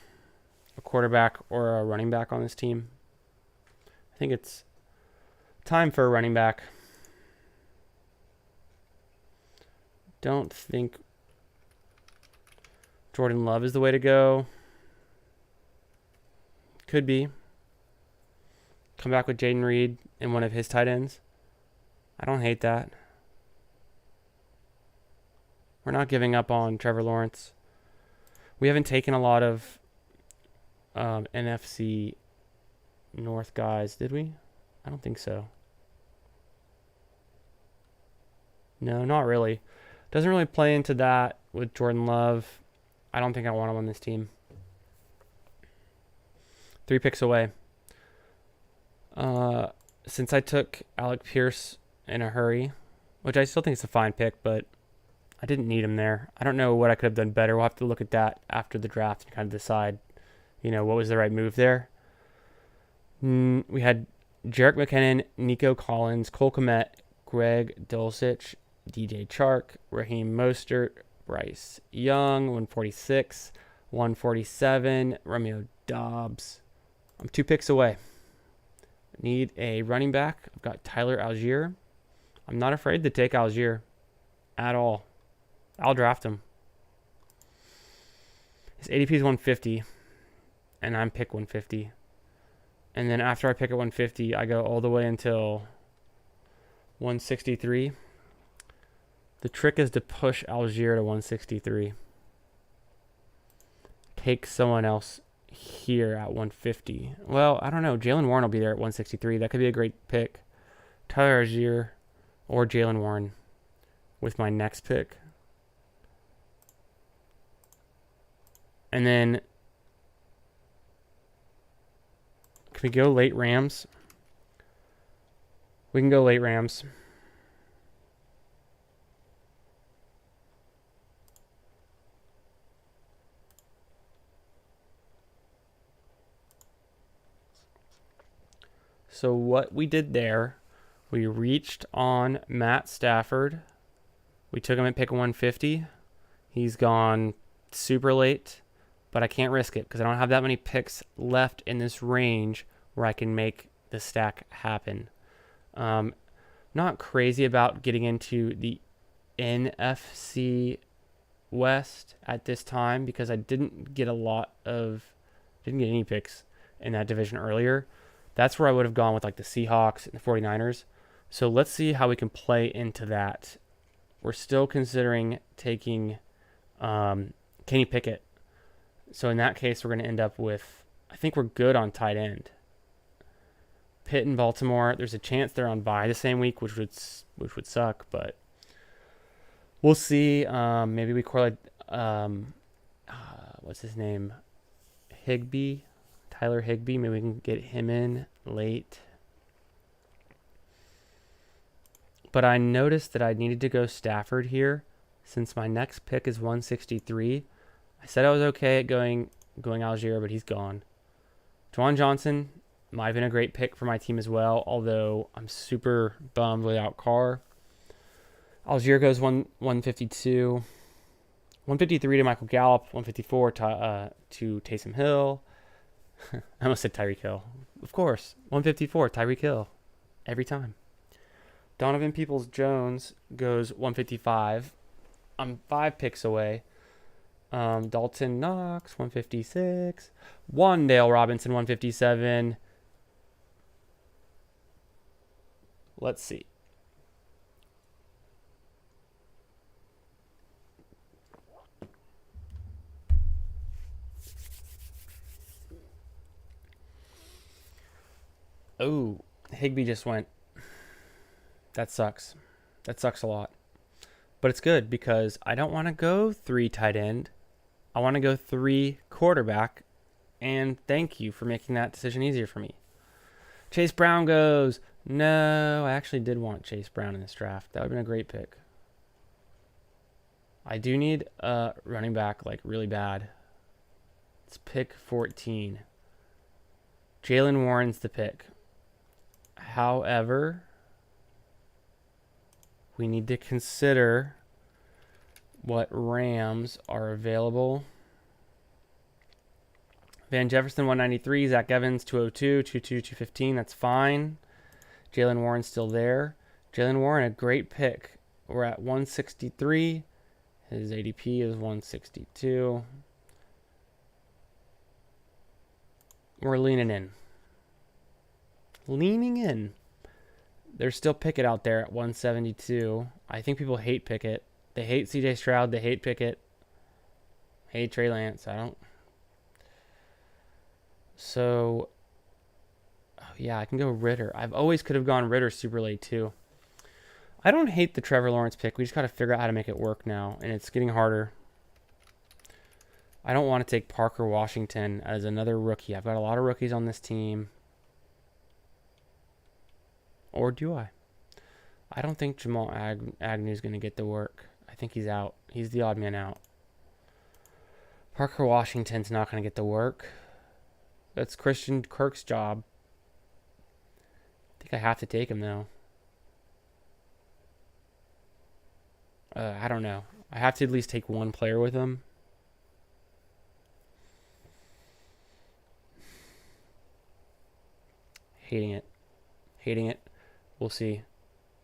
a quarterback or a running back on this team. I think it's time for a running back. Don't think Jordan Love is the way to go. Could be. Come back with Jaden Reed and one of his tight ends. I don't hate that. We're not giving up on Trevor Lawrence. We haven't taken a lot of NFC North guys, did we? I don't think so. No, not really. Doesn't really play into that with Jordan Love. I don't think I want him on this team. 3 picks away. Since I took Alec Pierce in a hurry, which I still think is a fine pick, but I didn't need him there. I don't know what I could have done better. We'll have to look at that after the draft and kind of decide, what was the right move there. We had Jerick McKinnon, Nico Collins, Cole Kmet, Greg Dulcich, DJ Chark, Raheem Mostert, Bryce Young, 146, 147, Romeo Dobbs. I'm 2 picks away. Need a running back. I've got Tyler Algier. I'm not afraid to take Algier at all. I'll draft him. His ADP is 150, and I'm pick 150. And then after I pick at 150, I go all the way until 163. The trick is to push Algier to 163. take someone else here at 150. Well, I don't know. Jalen Warren will be there at 163. That could be a great pick. Tyler Algier or Jalen Warren with my next pick. And then can we go late Rams? We can go late Rams. So what we did there, we reached on Matt Stafford. We took him at pick 150. He's gone super late, but I can't risk it because I don't have that many picks left in this range where I can make the stack happen. Not crazy about getting into the NFC West at this time because I didn't get any picks in that division earlier. That's where I would have gone with like the Seahawks and the 49ers. So let's see how we can play into that. We're still considering taking Kenny Pickett. So in that case, we're going to end up with, I think we're good on tight end. Pitt and Baltimore, there's a chance they're on bye the same week, which would suck, but we'll see. Maybe we correlate, what's his name? Tyler Higbee. Maybe we can get him in late. But I noticed that I needed to go Stafford here since my next pick is 163. I said I was okay at going Algier, but he's gone. Juwan Johnson might have been a great pick for my team as well, although I'm super bummed without Carr. Algier goes 152. 153 to Michael Gallup. 154 to Taysom Hill. I almost said Tyreek Hill. Of course. 154, Tyreek Hill. Every time. Donovan Peoples-Jones goes 155. I'm 5 picks away. Dalton Knox, 156. Wan'Dale Robinson, 157. Let's see. Oh, Higbee just went. That sucks. That sucks a lot. But it's good because I don't want to go 3 tight end. I want to go 3 quarterback. And thank you for making that decision easier for me. Chase Brown goes. No, I actually did want Chase Brown in this draft. That would have been a great pick. I do need a running back like really bad. It's pick 14. Jalen Warren's the pick. However, we need to consider what Rams are available. Van Jefferson, 193. Zach Evans, 202. 215. That's fine. Jalen Warren's still there. Jalen Warren, a great pick. We're at 163. His ADP is 162. We're leaning in. There's still Pickett out there at 172. I think people hate Pickett. They hate CJ Stroud. They hate Pickett. Hate Trey Lance. So, yeah, I can go Ritter. I've always could have gone Ritter super late too. I don't hate the Trevor Lawrence pick. We just got to figure out how to make it work now, and it's getting harder. I don't want to take Parker Washington as another rookie. I've got a lot of rookies on this team. Or do I? I don't think Jamal Agnew is going to get the work. I think he's out. He's the odd man out. Parker Washington's not going to get the work. That's Christian Kirk's job. I think I have to take him, though. I don't know. I have to at least take one player with him. Hating it. We'll see.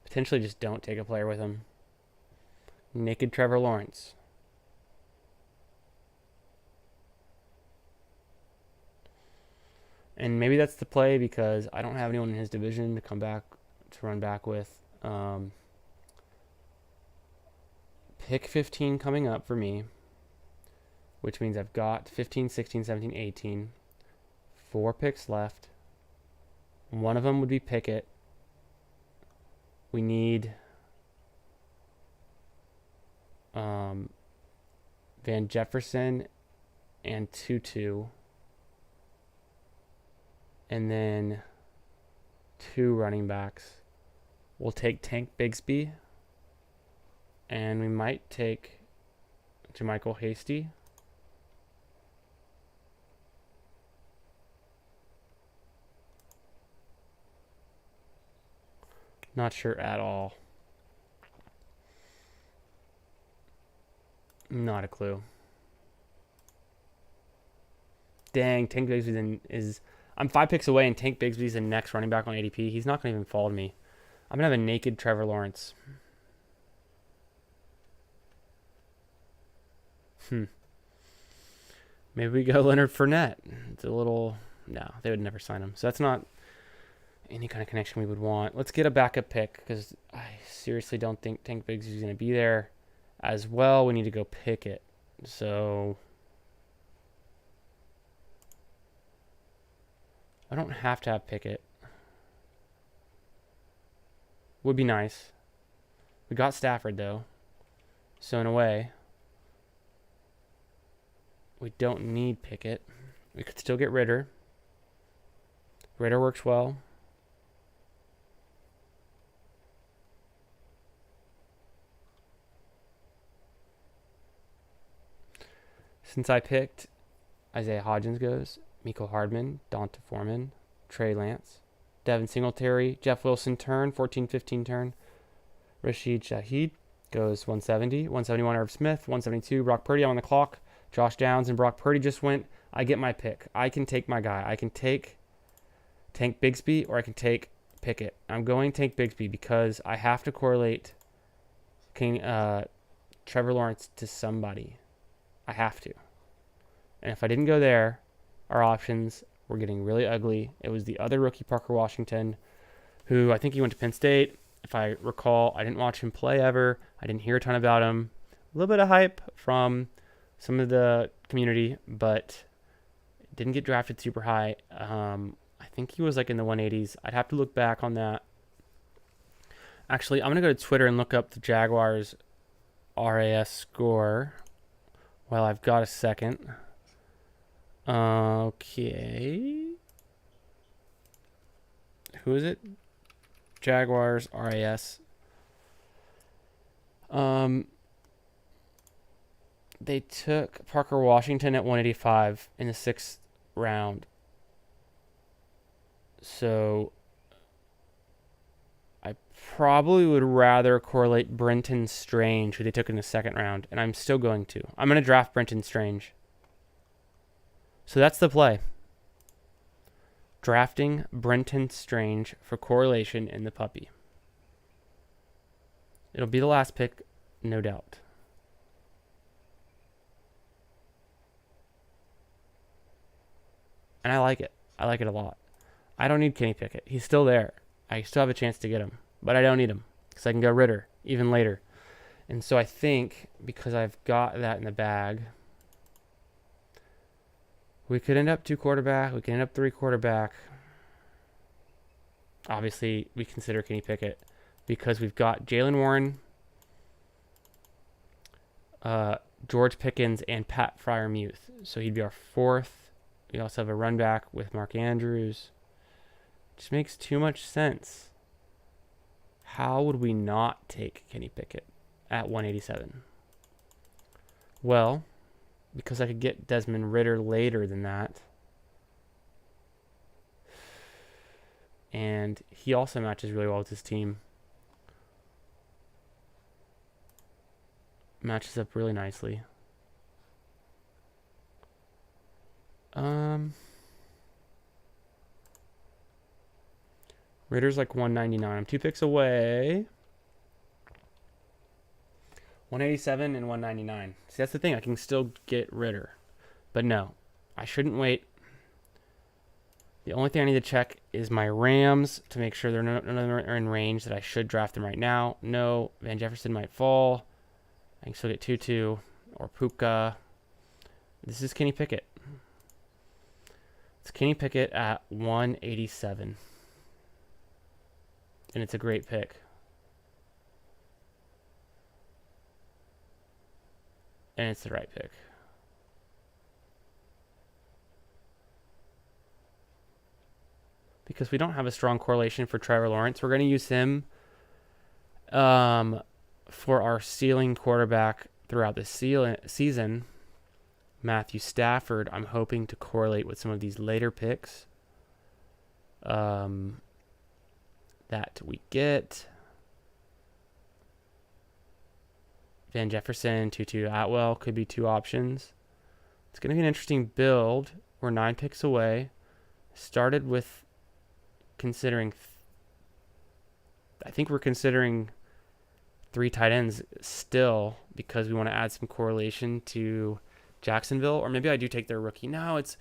Potentially just don't take a player with him. Naked Trevor Lawrence. And maybe that's the play because I don't have anyone in his division to run back with. Pick 15 coming up for me. which means I've got 15, 16, 17, 18. 4 picks left. One of them would be Pickett. We need Van Jefferson and Tutu. And then 2 running backs. We'll take Tank Bigsby. And we might take Jermichael Hasty. Not sure at all. Not a clue. Dang, Tank Bigsby is... I'm 5 picks away, and Tank Bigsby's the next running back on ADP. He's not going to even fall to me. I'm going to have a naked Trevor Lawrence. Maybe we go Leonard Fournette. It's a little... No, they would never sign him. So that's not any kind of connection we would want. Let's get a backup pick, because I seriously don't think Tank Bigsby's going to be there. As well, we need to go pick it. So... I don't have to have Pickett. Would be nice. We got Stafford, though. So, in a way, we don't need Pickett. We could still get Ritter. Ritter works well. Since I picked, Isaiah Hodgins goes. Mecole Hardman, Donta Foreman, Trey Lance, Devin Singletary, Jeff Wilson turn, 14-15 turn. Rashid Shaheed goes 170, 171 Irv Smith, 172 Brock Purdy. I'm on the clock. Josh Downs and Brock Purdy just went. I get my pick. I can take my guy. I can take Tank Bigsby or I can take Pickett. I'm going Tank Bigsby because I have to correlate Trevor Lawrence to somebody. I have to. And if I didn't go there, our options were getting really ugly. It was the other rookie, Parker Washington, who I think he went to Penn State. If I recall, I didn't watch him play ever. I didn't hear a ton about him. A little bit of hype from some of the community, but didn't get drafted super high. I think he was like in the 180s. I'd have to look back on that. Actually, I'm going to go to Twitter and look up the Jaguars RAS score while I've got a second. Okay. Who is it? Jaguars RAS. They took Parker Washington at 185 in the 6th round. So I probably would rather correlate Brenton Strange, who they took in the 2nd round, and I'm still going to. I'm going to draft Brenton Strange. So that's the play. Drafting Brenton Strange for correlation in the puppy. It'll be the last pick, no doubt. And I like it. I like it a lot. I don't need Kenny Pickett. He's still there. I still have a chance to get him. But I don't need him because I can go Ritter even later. And so I think because I've got that in the bag, we could end up 2 quarterback. We could end up 3 quarterback. Obviously, we consider Kenny Pickett because we've got Jalen Warren, George Pickens, and Pat Freiermuth. So he'd be our 4th. We also have a run back with Mark Andrews. Just makes too much sense. How would we not take Kenny Pickett at 187? Well, because I could get Desmond Ritter later than that. And he also matches really well with his team. Matches up really nicely. Ritter's like 199. I'm 2 picks away. 187 and 199. See, that's the thing. I can still get Ritter. But no, I shouldn't wait. The only thing I need to check is my Rams to make sure none of them are in range that I should draft them right now. No, Van Jefferson might fall. I can still get Tutu or Puka. This is Kenny Pickett. It's Kenny Pickett at 187. And it's a great pick. And it's the right pick. Because we don't have a strong correlation for Trevor Lawrence, we're going to use him for our ceiling quarterback throughout the season. Matthew Stafford, I'm hoping to correlate with some of these later picks that we get. Van Jefferson, Tutu Atwell could be two options. It's going to be an interesting build. We're 9 picks away. Started with considering, I think we're considering 3 tight ends still because we want to add some correlation to Jacksonville. Or maybe I do take their rookie. No, it's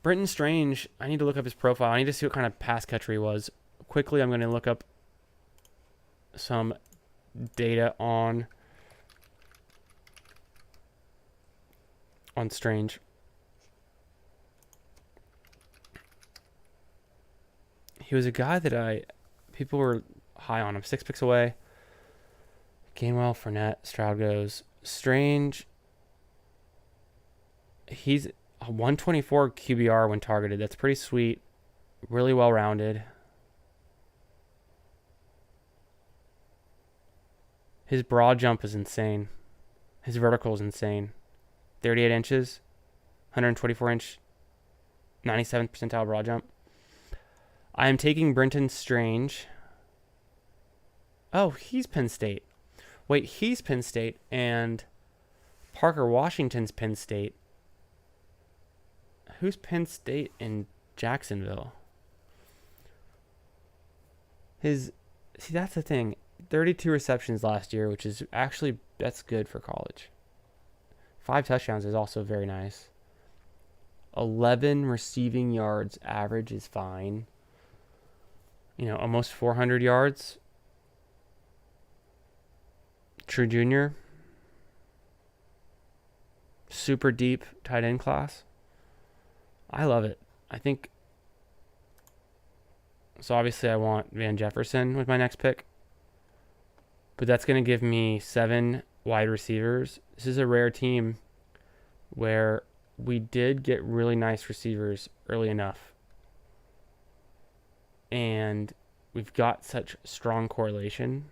Brenton Strange. I need to look up his profile. I need to see what kind of pass catcher he was. Quickly, I'm going to look up some data on Strange. He was a guy that people were high on him. 6 picks away. Gainwell, Fournette, Stroud goes. Strange. He's a 124 QBR when targeted. That's pretty sweet. Really well-rounded. His broad jump is insane. His vertical is insane. 38 inches, 124 inch, 97th percentile broad jump. I am taking Brenton Strange. Oh, he's Penn State. Wait, he's Penn State, and Parker Washington's Penn State. Who's Penn State in Jacksonville? See, that's the thing. 32 receptions last year, which is actually, that's good for college. 5 touchdowns is also very nice. 11 receiving yards average is fine. Almost 400 yards. True junior. Super deep tight end class. I love it. I think. So obviously I want Van Jefferson with my next pick. But that's going to give me 7 wide receivers. This is a rare team where we did get really nice receivers early enough. And we've got such strong correlation.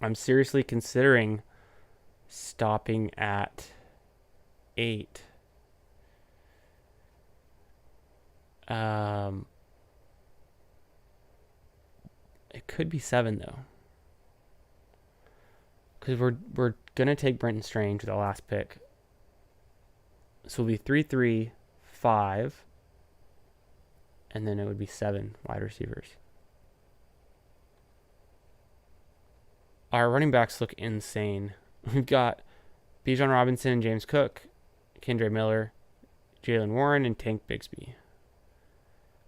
I'm seriously considering stopping at 8. It could be 7 though. Because we're going to take Brenton Strange with the last pick. So it'll be 3-3, 5. And then it would be 7 wide receivers. Our running backs look insane. We've got Bijan Robinson, James Cook, Kendre Miller, Jalen Warren, and Tank Bigsby.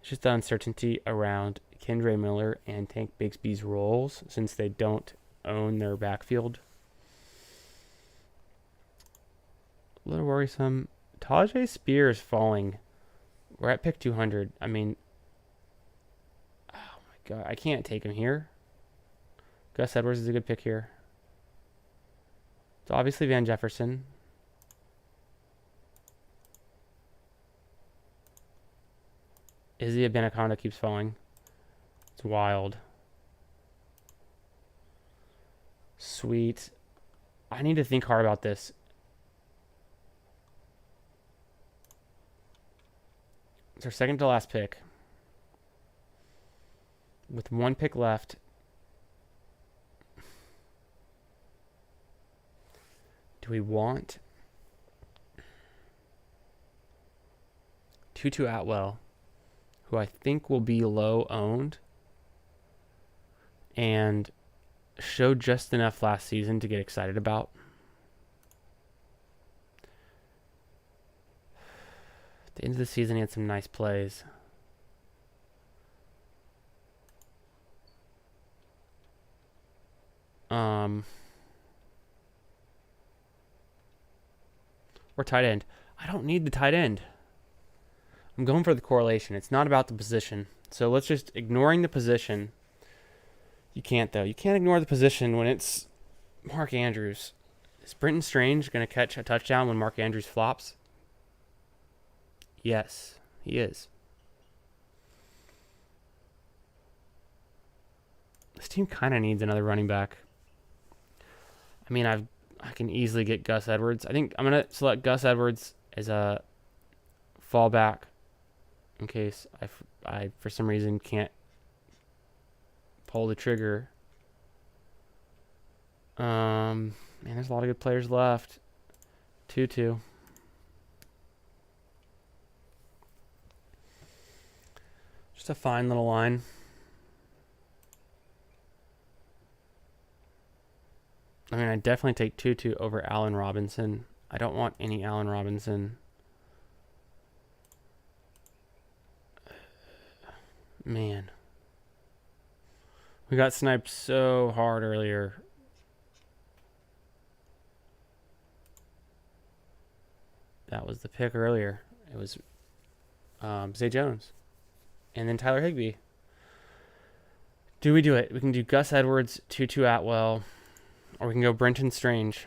It's just the uncertainty around Kendre Miller and Tank Bigsby's roles since they don't own their backfield. A little worrisome. Tajay Spears falling. We're at pick 200. I mean, oh my God, I can't take him here. Gus Edwards is a good pick here. So obviously Van Jefferson. Izzy Abenaconda keeps falling. It's wild. Sweet. I need to think hard about this. It's our second to last pick. With 1 pick left. Do we want Tutu Atwell, who I think will be low owned and showed just enough last season to get excited about? At the end of the season, he had some nice plays. or tight end. I don't need the tight end. I'm going for the correlation. It's not about the position. So let's just ignoring the position. You can't, though. You can't ignore the position when it's Mark Andrews. Is Brenton Strange going to catch a touchdown when Mark Andrews flops? Yes, he is. This team kind of needs another running back. I mean, I can easily get Gus Edwards. I think I'm going to select Gus Edwards as a fallback in case I for some reason can't pull the trigger. Man, there's a lot of good players left. 2-2. Just a fine little line. I mean, I definitely take 2-2 over Allen Robinson. I don't want any Allen Robinson. Man. We got sniped so hard earlier. That was the pick earlier. It was Zay Jones. And then Tyler Higbee. Do we do it? We can do Gus Edwards, 2-2 Atwell. Or we can go Brenton Strange.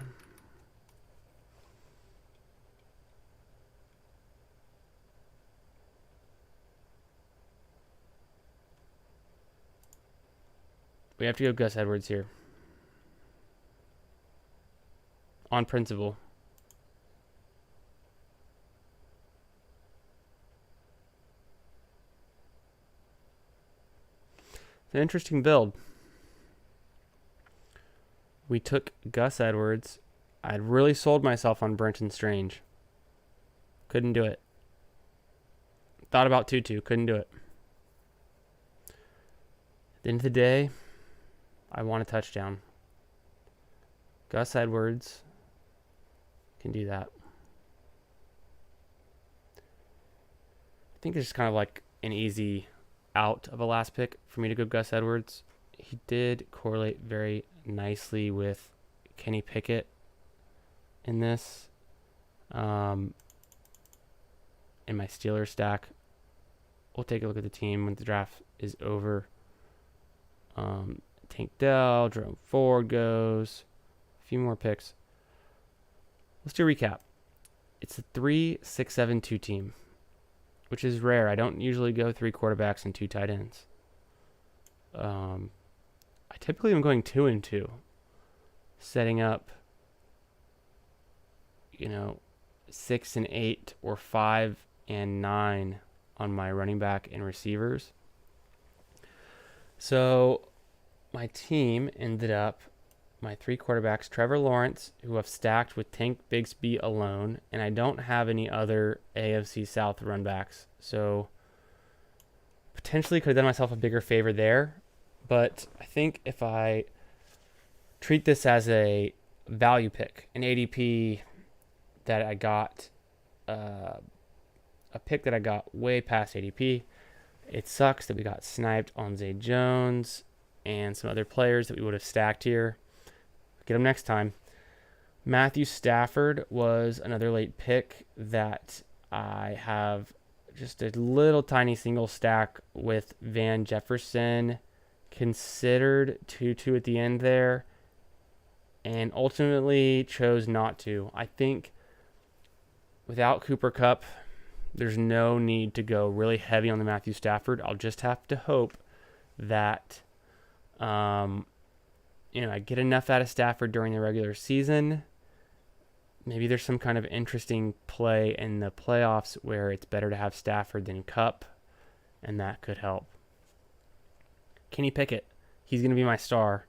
We have to go Gus Edwards here. On principle. It's an interesting build. We took Gus Edwards. I'd really sold myself on Brenton Strange. Couldn't do it. Thought about 2-2. Couldn't do it. At the end of the day, I want a touchdown. Gus Edwards can do that. I think it's just kind of like an easy out of a last pick for me to go Gus Edwards. He did correlate very nicely with Kenny Pickett in this. In my Steelers stack. We'll take a look at the team when the draft is over. Tank Dell, Jerome Ford goes. A few more picks. Let's do a recap. It's a 3-6-7-2 team, which is rare. I don't usually go 3 quarterbacks and 2 tight ends. I typically am going 2-2, setting up, 6 and 8 or 5 and 9 on my running back and receivers. So my team ended up, my 3 quarterbacks, Trevor Lawrence, who I've stacked with Tank Bigsby alone, and I don't have any other AFC South run backs. So potentially could have done myself a bigger favor there. But I think if I treat this as a value pick, an ADP that I got, a pick that I got way past ADP, it sucks that we got sniped on Zay Jones and some other players that we would have stacked here. Get them next time. Matthew Stafford was another late pick that I have just a little tiny single stack with Van Jefferson, considered 2-2 at the end there, and ultimately chose not to. I think without Cooper Kupp, there's no need to go really heavy on the Matthew Stafford. I'll just have to hope that I get enough out of Stafford during the regular season. Maybe there's some kind of interesting play in the playoffs where it's better to have Stafford than Kupp, and that could help. Kenny Pickett, he's going to be my star.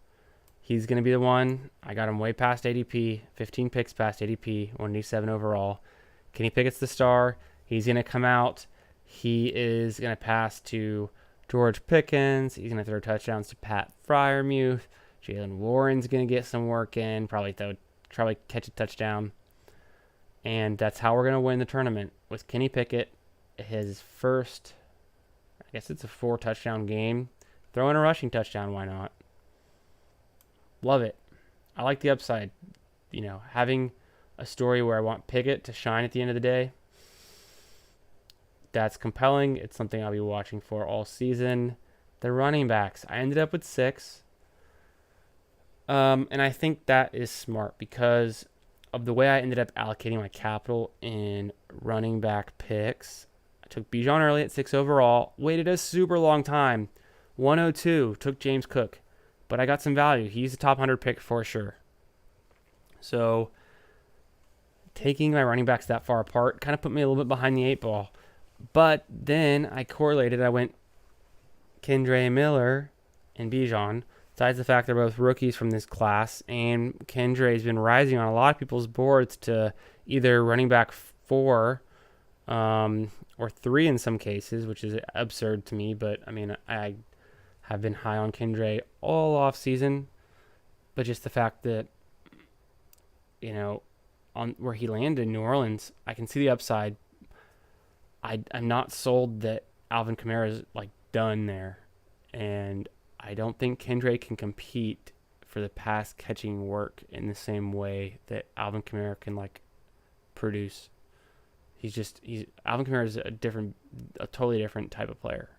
He's going to be the one. I got him way past ADP, 15 picks past ADP, 187 overall. Kenny Pickett's the star. He's going to come out. He is going to pass to George Pickens. He's going to throw touchdowns to Pat Freiermuth. Jalen Warren's going to get some work in, probably catch a touchdown. And that's how we're going to win the tournament, with Kenny Pickett, his first, I guess it's a 4-touchdown game. Throw in a rushing touchdown, why not? Love it. I like the upside. Having a story where I want Pickett to shine at the end of the day, that's compelling. It's something I'll be watching for all season. The running backs, I ended up with 6. And I think that is smart because of the way I ended up allocating my capital in running back picks. I took Bijan early at 6 overall, waited a super long time. 102, took James Cook, but I got some value. He's a top 100 pick for sure. So taking my running backs that far apart kind of put me a little bit behind the 8 ball. But then I correlated. I went Kendre Miller and Bijan. Besides the fact they're both rookies from this class, and Kendre has been rising on a lot of people's boards to either running back 4 or 3 in some cases, which is absurd to me. But I mean, I have been high on Kendre all off season, but just the fact that, you know, on where he landed in New Orleans, I can see the upside. I'm not sold that Alvin Kamara is like done there, and I don't think Kendre can compete for the pass catching work in the same way that Alvin Kamara can like produce. Alvin Kamara is a totally different type of player.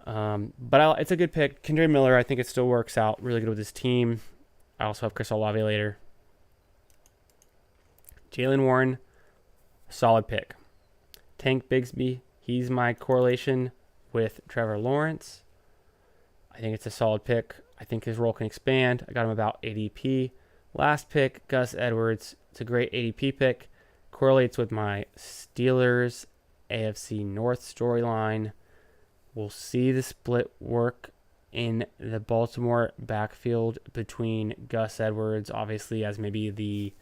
But it's a good pick. Kendre Miller, I think it still works out really good with his team. I also have Chris Olave later. Jalen Warren, solid pick. Tank Bigsby, he's my correlation with Trevor Lawrence. I think it's a solid pick. I think his role can expand. I got him about ADP. Last pick, Gus Edwards. It's a great ADP pick. Correlates with my Steelers AFC North storyline. We'll see the split work in the Baltimore backfield between Gus Edwards, obviously as maybe the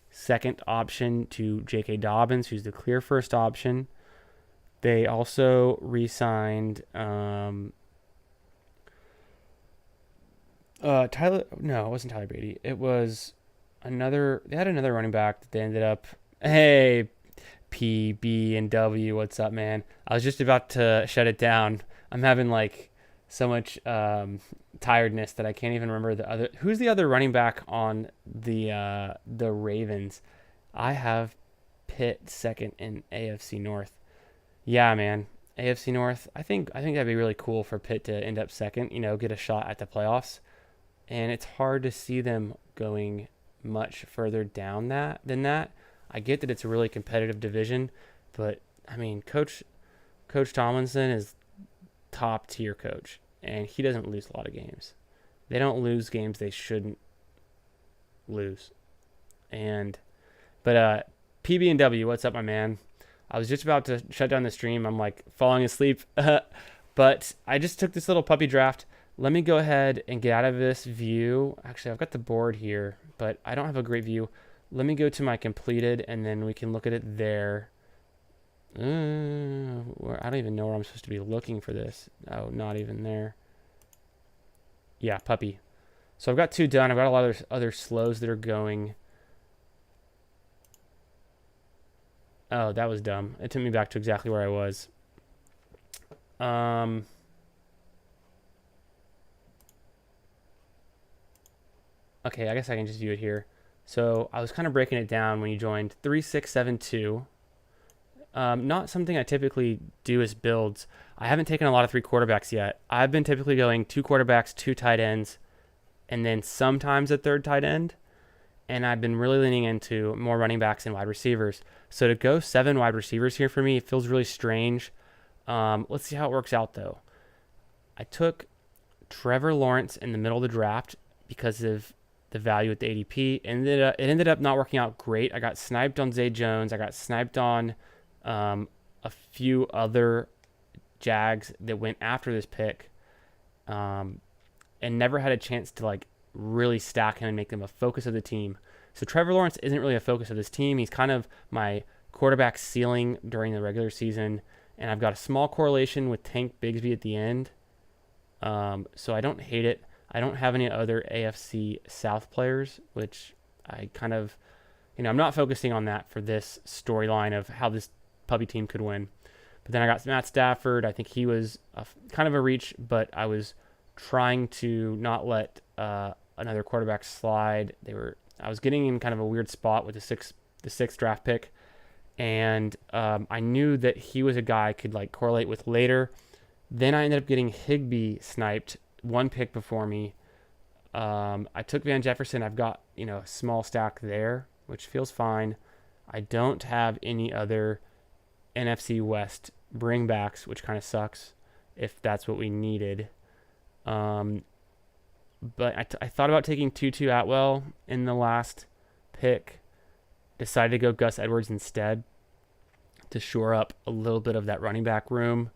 second option to J.K. Dobbins, who's the clear first option. They also re-signed it wasn't Tyler Beatty. It was they had another running back that they ended up, hey, PB and W, what's up, man? I was just about to shut it down. I'm having like so much tiredness that I can't even remember who's the other running back on the Ravens. I have Pitt second in AFC North. Yeah, man. AFC North. I think that'd be really cool for Pitt to end up second, get a shot at the playoffs. And it's hard to see them going much further down than that. I get that it's a really competitive division, but I mean, Coach Tomlinson is top tier coach, and he doesn't lose a lot of games. They don't lose games they shouldn't lose. But PB and W, what's up, my man? I was just about to shut down the stream. I'm like falling asleep, but I just took this little puppy draft. Let me go ahead and get out of this view. Actually, I've got the board here, but I don't have a great view. Let me go to my completed, and then we can look at it there. I don't even know where I'm supposed to be looking for this. Oh, not even there. Yeah, puppy. So I've got 2 done. I've got a lot of other slows that are going. Oh, that was dumb. It took me back to exactly where I was. Okay, I guess I can just view it here. So I was kind of breaking it down when you joined. 3-6-7-2. Not something I typically do as builds. I haven't taken a lot of 3 quarterbacks yet. I've been typically going 2 quarterbacks, 2 tight ends, and then sometimes a 3rd tight end. And I've been really leaning into more running backs and wide receivers. So to go 7 wide receivers here for me, it feels really strange. Let's see how it works out, though. I took Trevor Lawrence in the middle of the draft because of the value at the ADP. It ended up not working out great. I got sniped on Zay Jones. I got sniped on a few other Jags that went after this pick, and never had a chance to like really stack him and make them a focus of the team. So Trevor Lawrence isn't really a focus of this team. He's kind of my quarterback ceiling during the regular season, and I've got a small correlation with Tank Bigsby at the end. So I don't hate it. I don't have any other AFC South players, which I kind of, I'm not focusing on that for this storyline of how this puppy team could win. But then I got Matt Stafford. I think he was kind of a reach, but I was trying to not let another quarterback slide. They were I was getting in kind of a weird spot with the sixth draft pick, and I knew that he was a guy I could like correlate with later. Then I ended up getting Higbee sniped one pick before me. I took Van Jefferson. I've got a small stack there, which feels fine. I don't have any other NFC West bringbacks, which kind of sucks if that's what we needed. But I thought about taking Tutu Atwell in the last pick. Decided to go Gus Edwards instead to shore up a little bit of that running back room.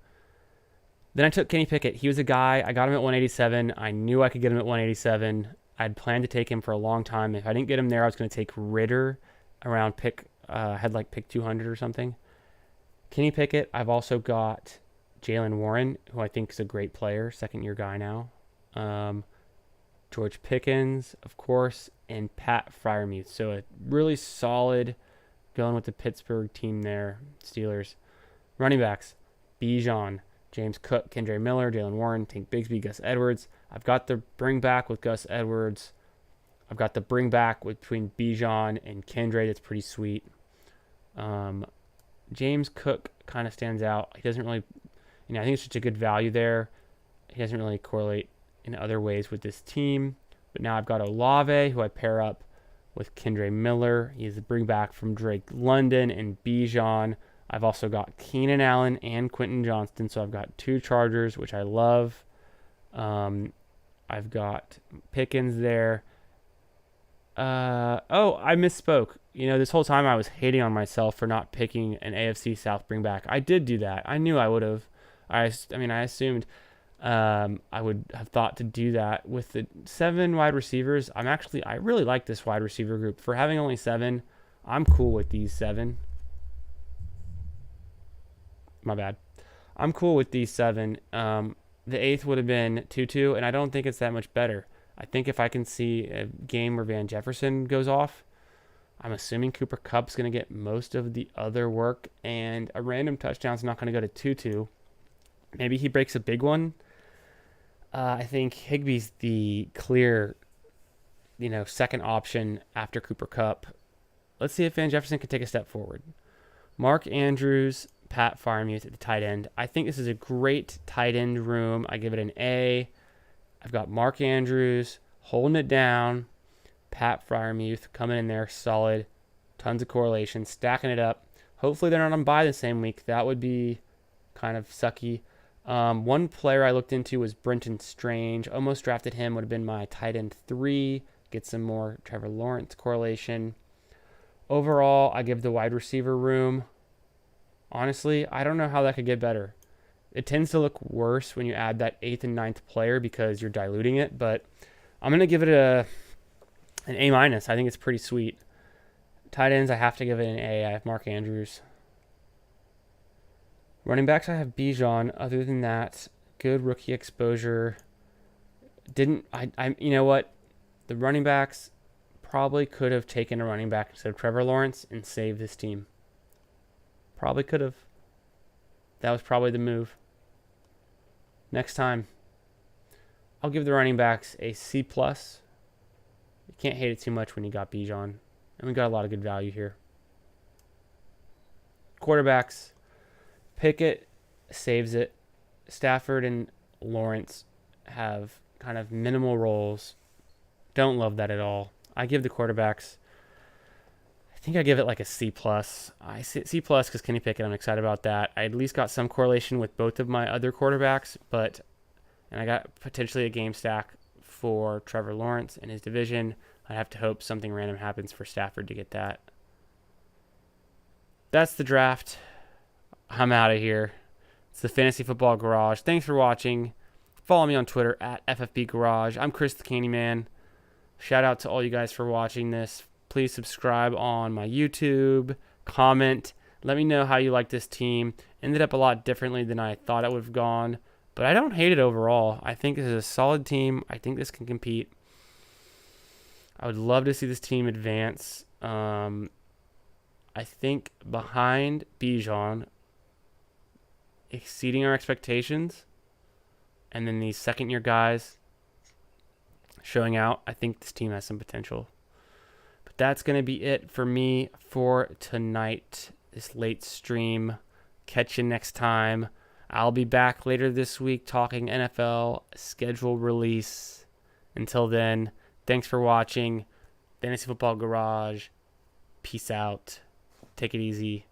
Then I took Kenny Pickett. He was a guy. I got him at 187. I knew I could get him at 187. I'd planned to take him for a long time. If I didn't get him there, I was going to take Ritter around pick 200 or something. Kenny Pickett. I've also got Jalen Warren, who I think is a great player, second-year guy now. George Pickens, of course, and Pat Freiermuth. So a really solid going with the Pittsburgh team there, Steelers. Running backs, Bijan, James Cook, Kendre Miller, Jalen Warren, Tank Bigsby, Gus Edwards. I've got the bring back with Gus Edwards. I've got the bring back between Bijan and Kendre. That's pretty sweet. James Cook kind of stands out. He doesn't really, I think it's such a good value there. He doesn't really correlate in other ways with this team. But now I've got Olave, who I pair up with Kendre Miller. He's the bring back from Drake London and Bijan. I've also got Keenan Allen and Quentin Johnston, so I've got two Chargers, which I love. I've got Pickens there. I misspoke. This whole time I was hating on myself for not picking an AFC South bring back. I did do that. I knew I would have. I assumed I would have thought to do that with the 7 wide receivers. I really like this wide receiver group. For having only 7, I'm cool with these 7. My bad. I'm cool with these 7. The 8th would have been Tutu, and I don't think it's that much better. I think if I can see a game where Van Jefferson goes off, I'm assuming Cooper Kupp's going to get most of the other work, and a random touchdown's not going to go to Tutu. Maybe he breaks a big one. I think Higbee's the clear, second option after Cooper Kupp. Let's see if Van Jefferson can take a step forward. Mark Andrews, Pat Freiermuth at the tight end. I think this is a great tight end room. I give it an A. I've got Mark Andrews holding it down. Pat Freiermuth coming in there solid. Tons of correlation. Stacking it up. Hopefully they're not on bye the same week. That would be kind of sucky. One player I looked into was Brenton Strange. Almost drafted him. Would have been my tight end 3. Get some more Trevor Lawrence correlation. Overall, I give the wide receiver room. Honestly, I don't know how that could get better. It tends to look worse when you add that 8th and 9th player because you're diluting it, but I'm going to give it an A-. I think it's pretty sweet. Tight ends, I have to give it an A. I have Mark Andrews. Running backs, I have Bijan. Other than that, good rookie exposure. You know what? The running backs probably could have taken a running back instead of Trevor Lawrence and saved this team. Probably could have. That was probably the move. Next time, I'll give the running backs a C+. You can't hate it too much when you got Bijan. And we got a lot of good value here. Quarterbacks, Pickett saves it. Stafford and Lawrence have kind of minimal roles. Don't love that at all. I give the quarterbacks, I think I give it like a C+. C+ because Kenny Pickett, I'm excited about that. I at least got some correlation with both of my other quarterbacks, and I got potentially a game stack for Trevor Lawrence in his division. I have to hope something random happens for Stafford to get that. That's the draft. I'm out of here. It's the Fantasy Football Garage. Thanks for watching. Follow me on Twitter at FFB Garage. I'm Chris the Candyman. Shout out to all you guys for watching this. Please subscribe on my YouTube. Comment. Let me know how you like this team. Ended up a lot differently than I thought it would have gone. But I don't hate it overall. I think this is a solid team. I think this can compete. I would love to see this team advance. I think behind Bijan, exceeding our expectations, and then these second-year guys showing out, I think this team has some potential. That's going to be it for me for tonight, this late stream. Catch you next time. I'll be back later this week talking NFL schedule release. Until then, thanks for watching. Fantasy Football Garage. Peace out. Take it easy.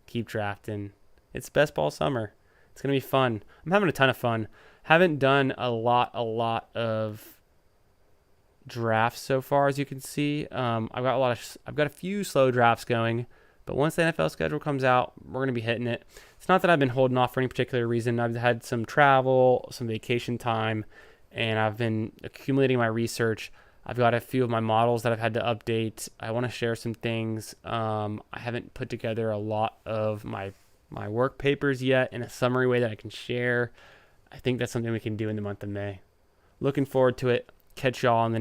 Keep drafting. It's best ball summer. It's going to be fun. I'm having a ton of fun. Haven't done a lot of drafts so far, as you can see. I've got a few slow drafts going, but once the NFL schedule comes out, we're going to be hitting it. It's not that I've been holding off for any particular reason. I've had some travel, some vacation time, and I've been accumulating my research. I've got a few of my models that I've had to update. I want to share some things. I haven't put together a lot of my work papers yet in a summary way that I can share. I think that's something we can do in the month of May. Looking forward to it. Catch y'all on the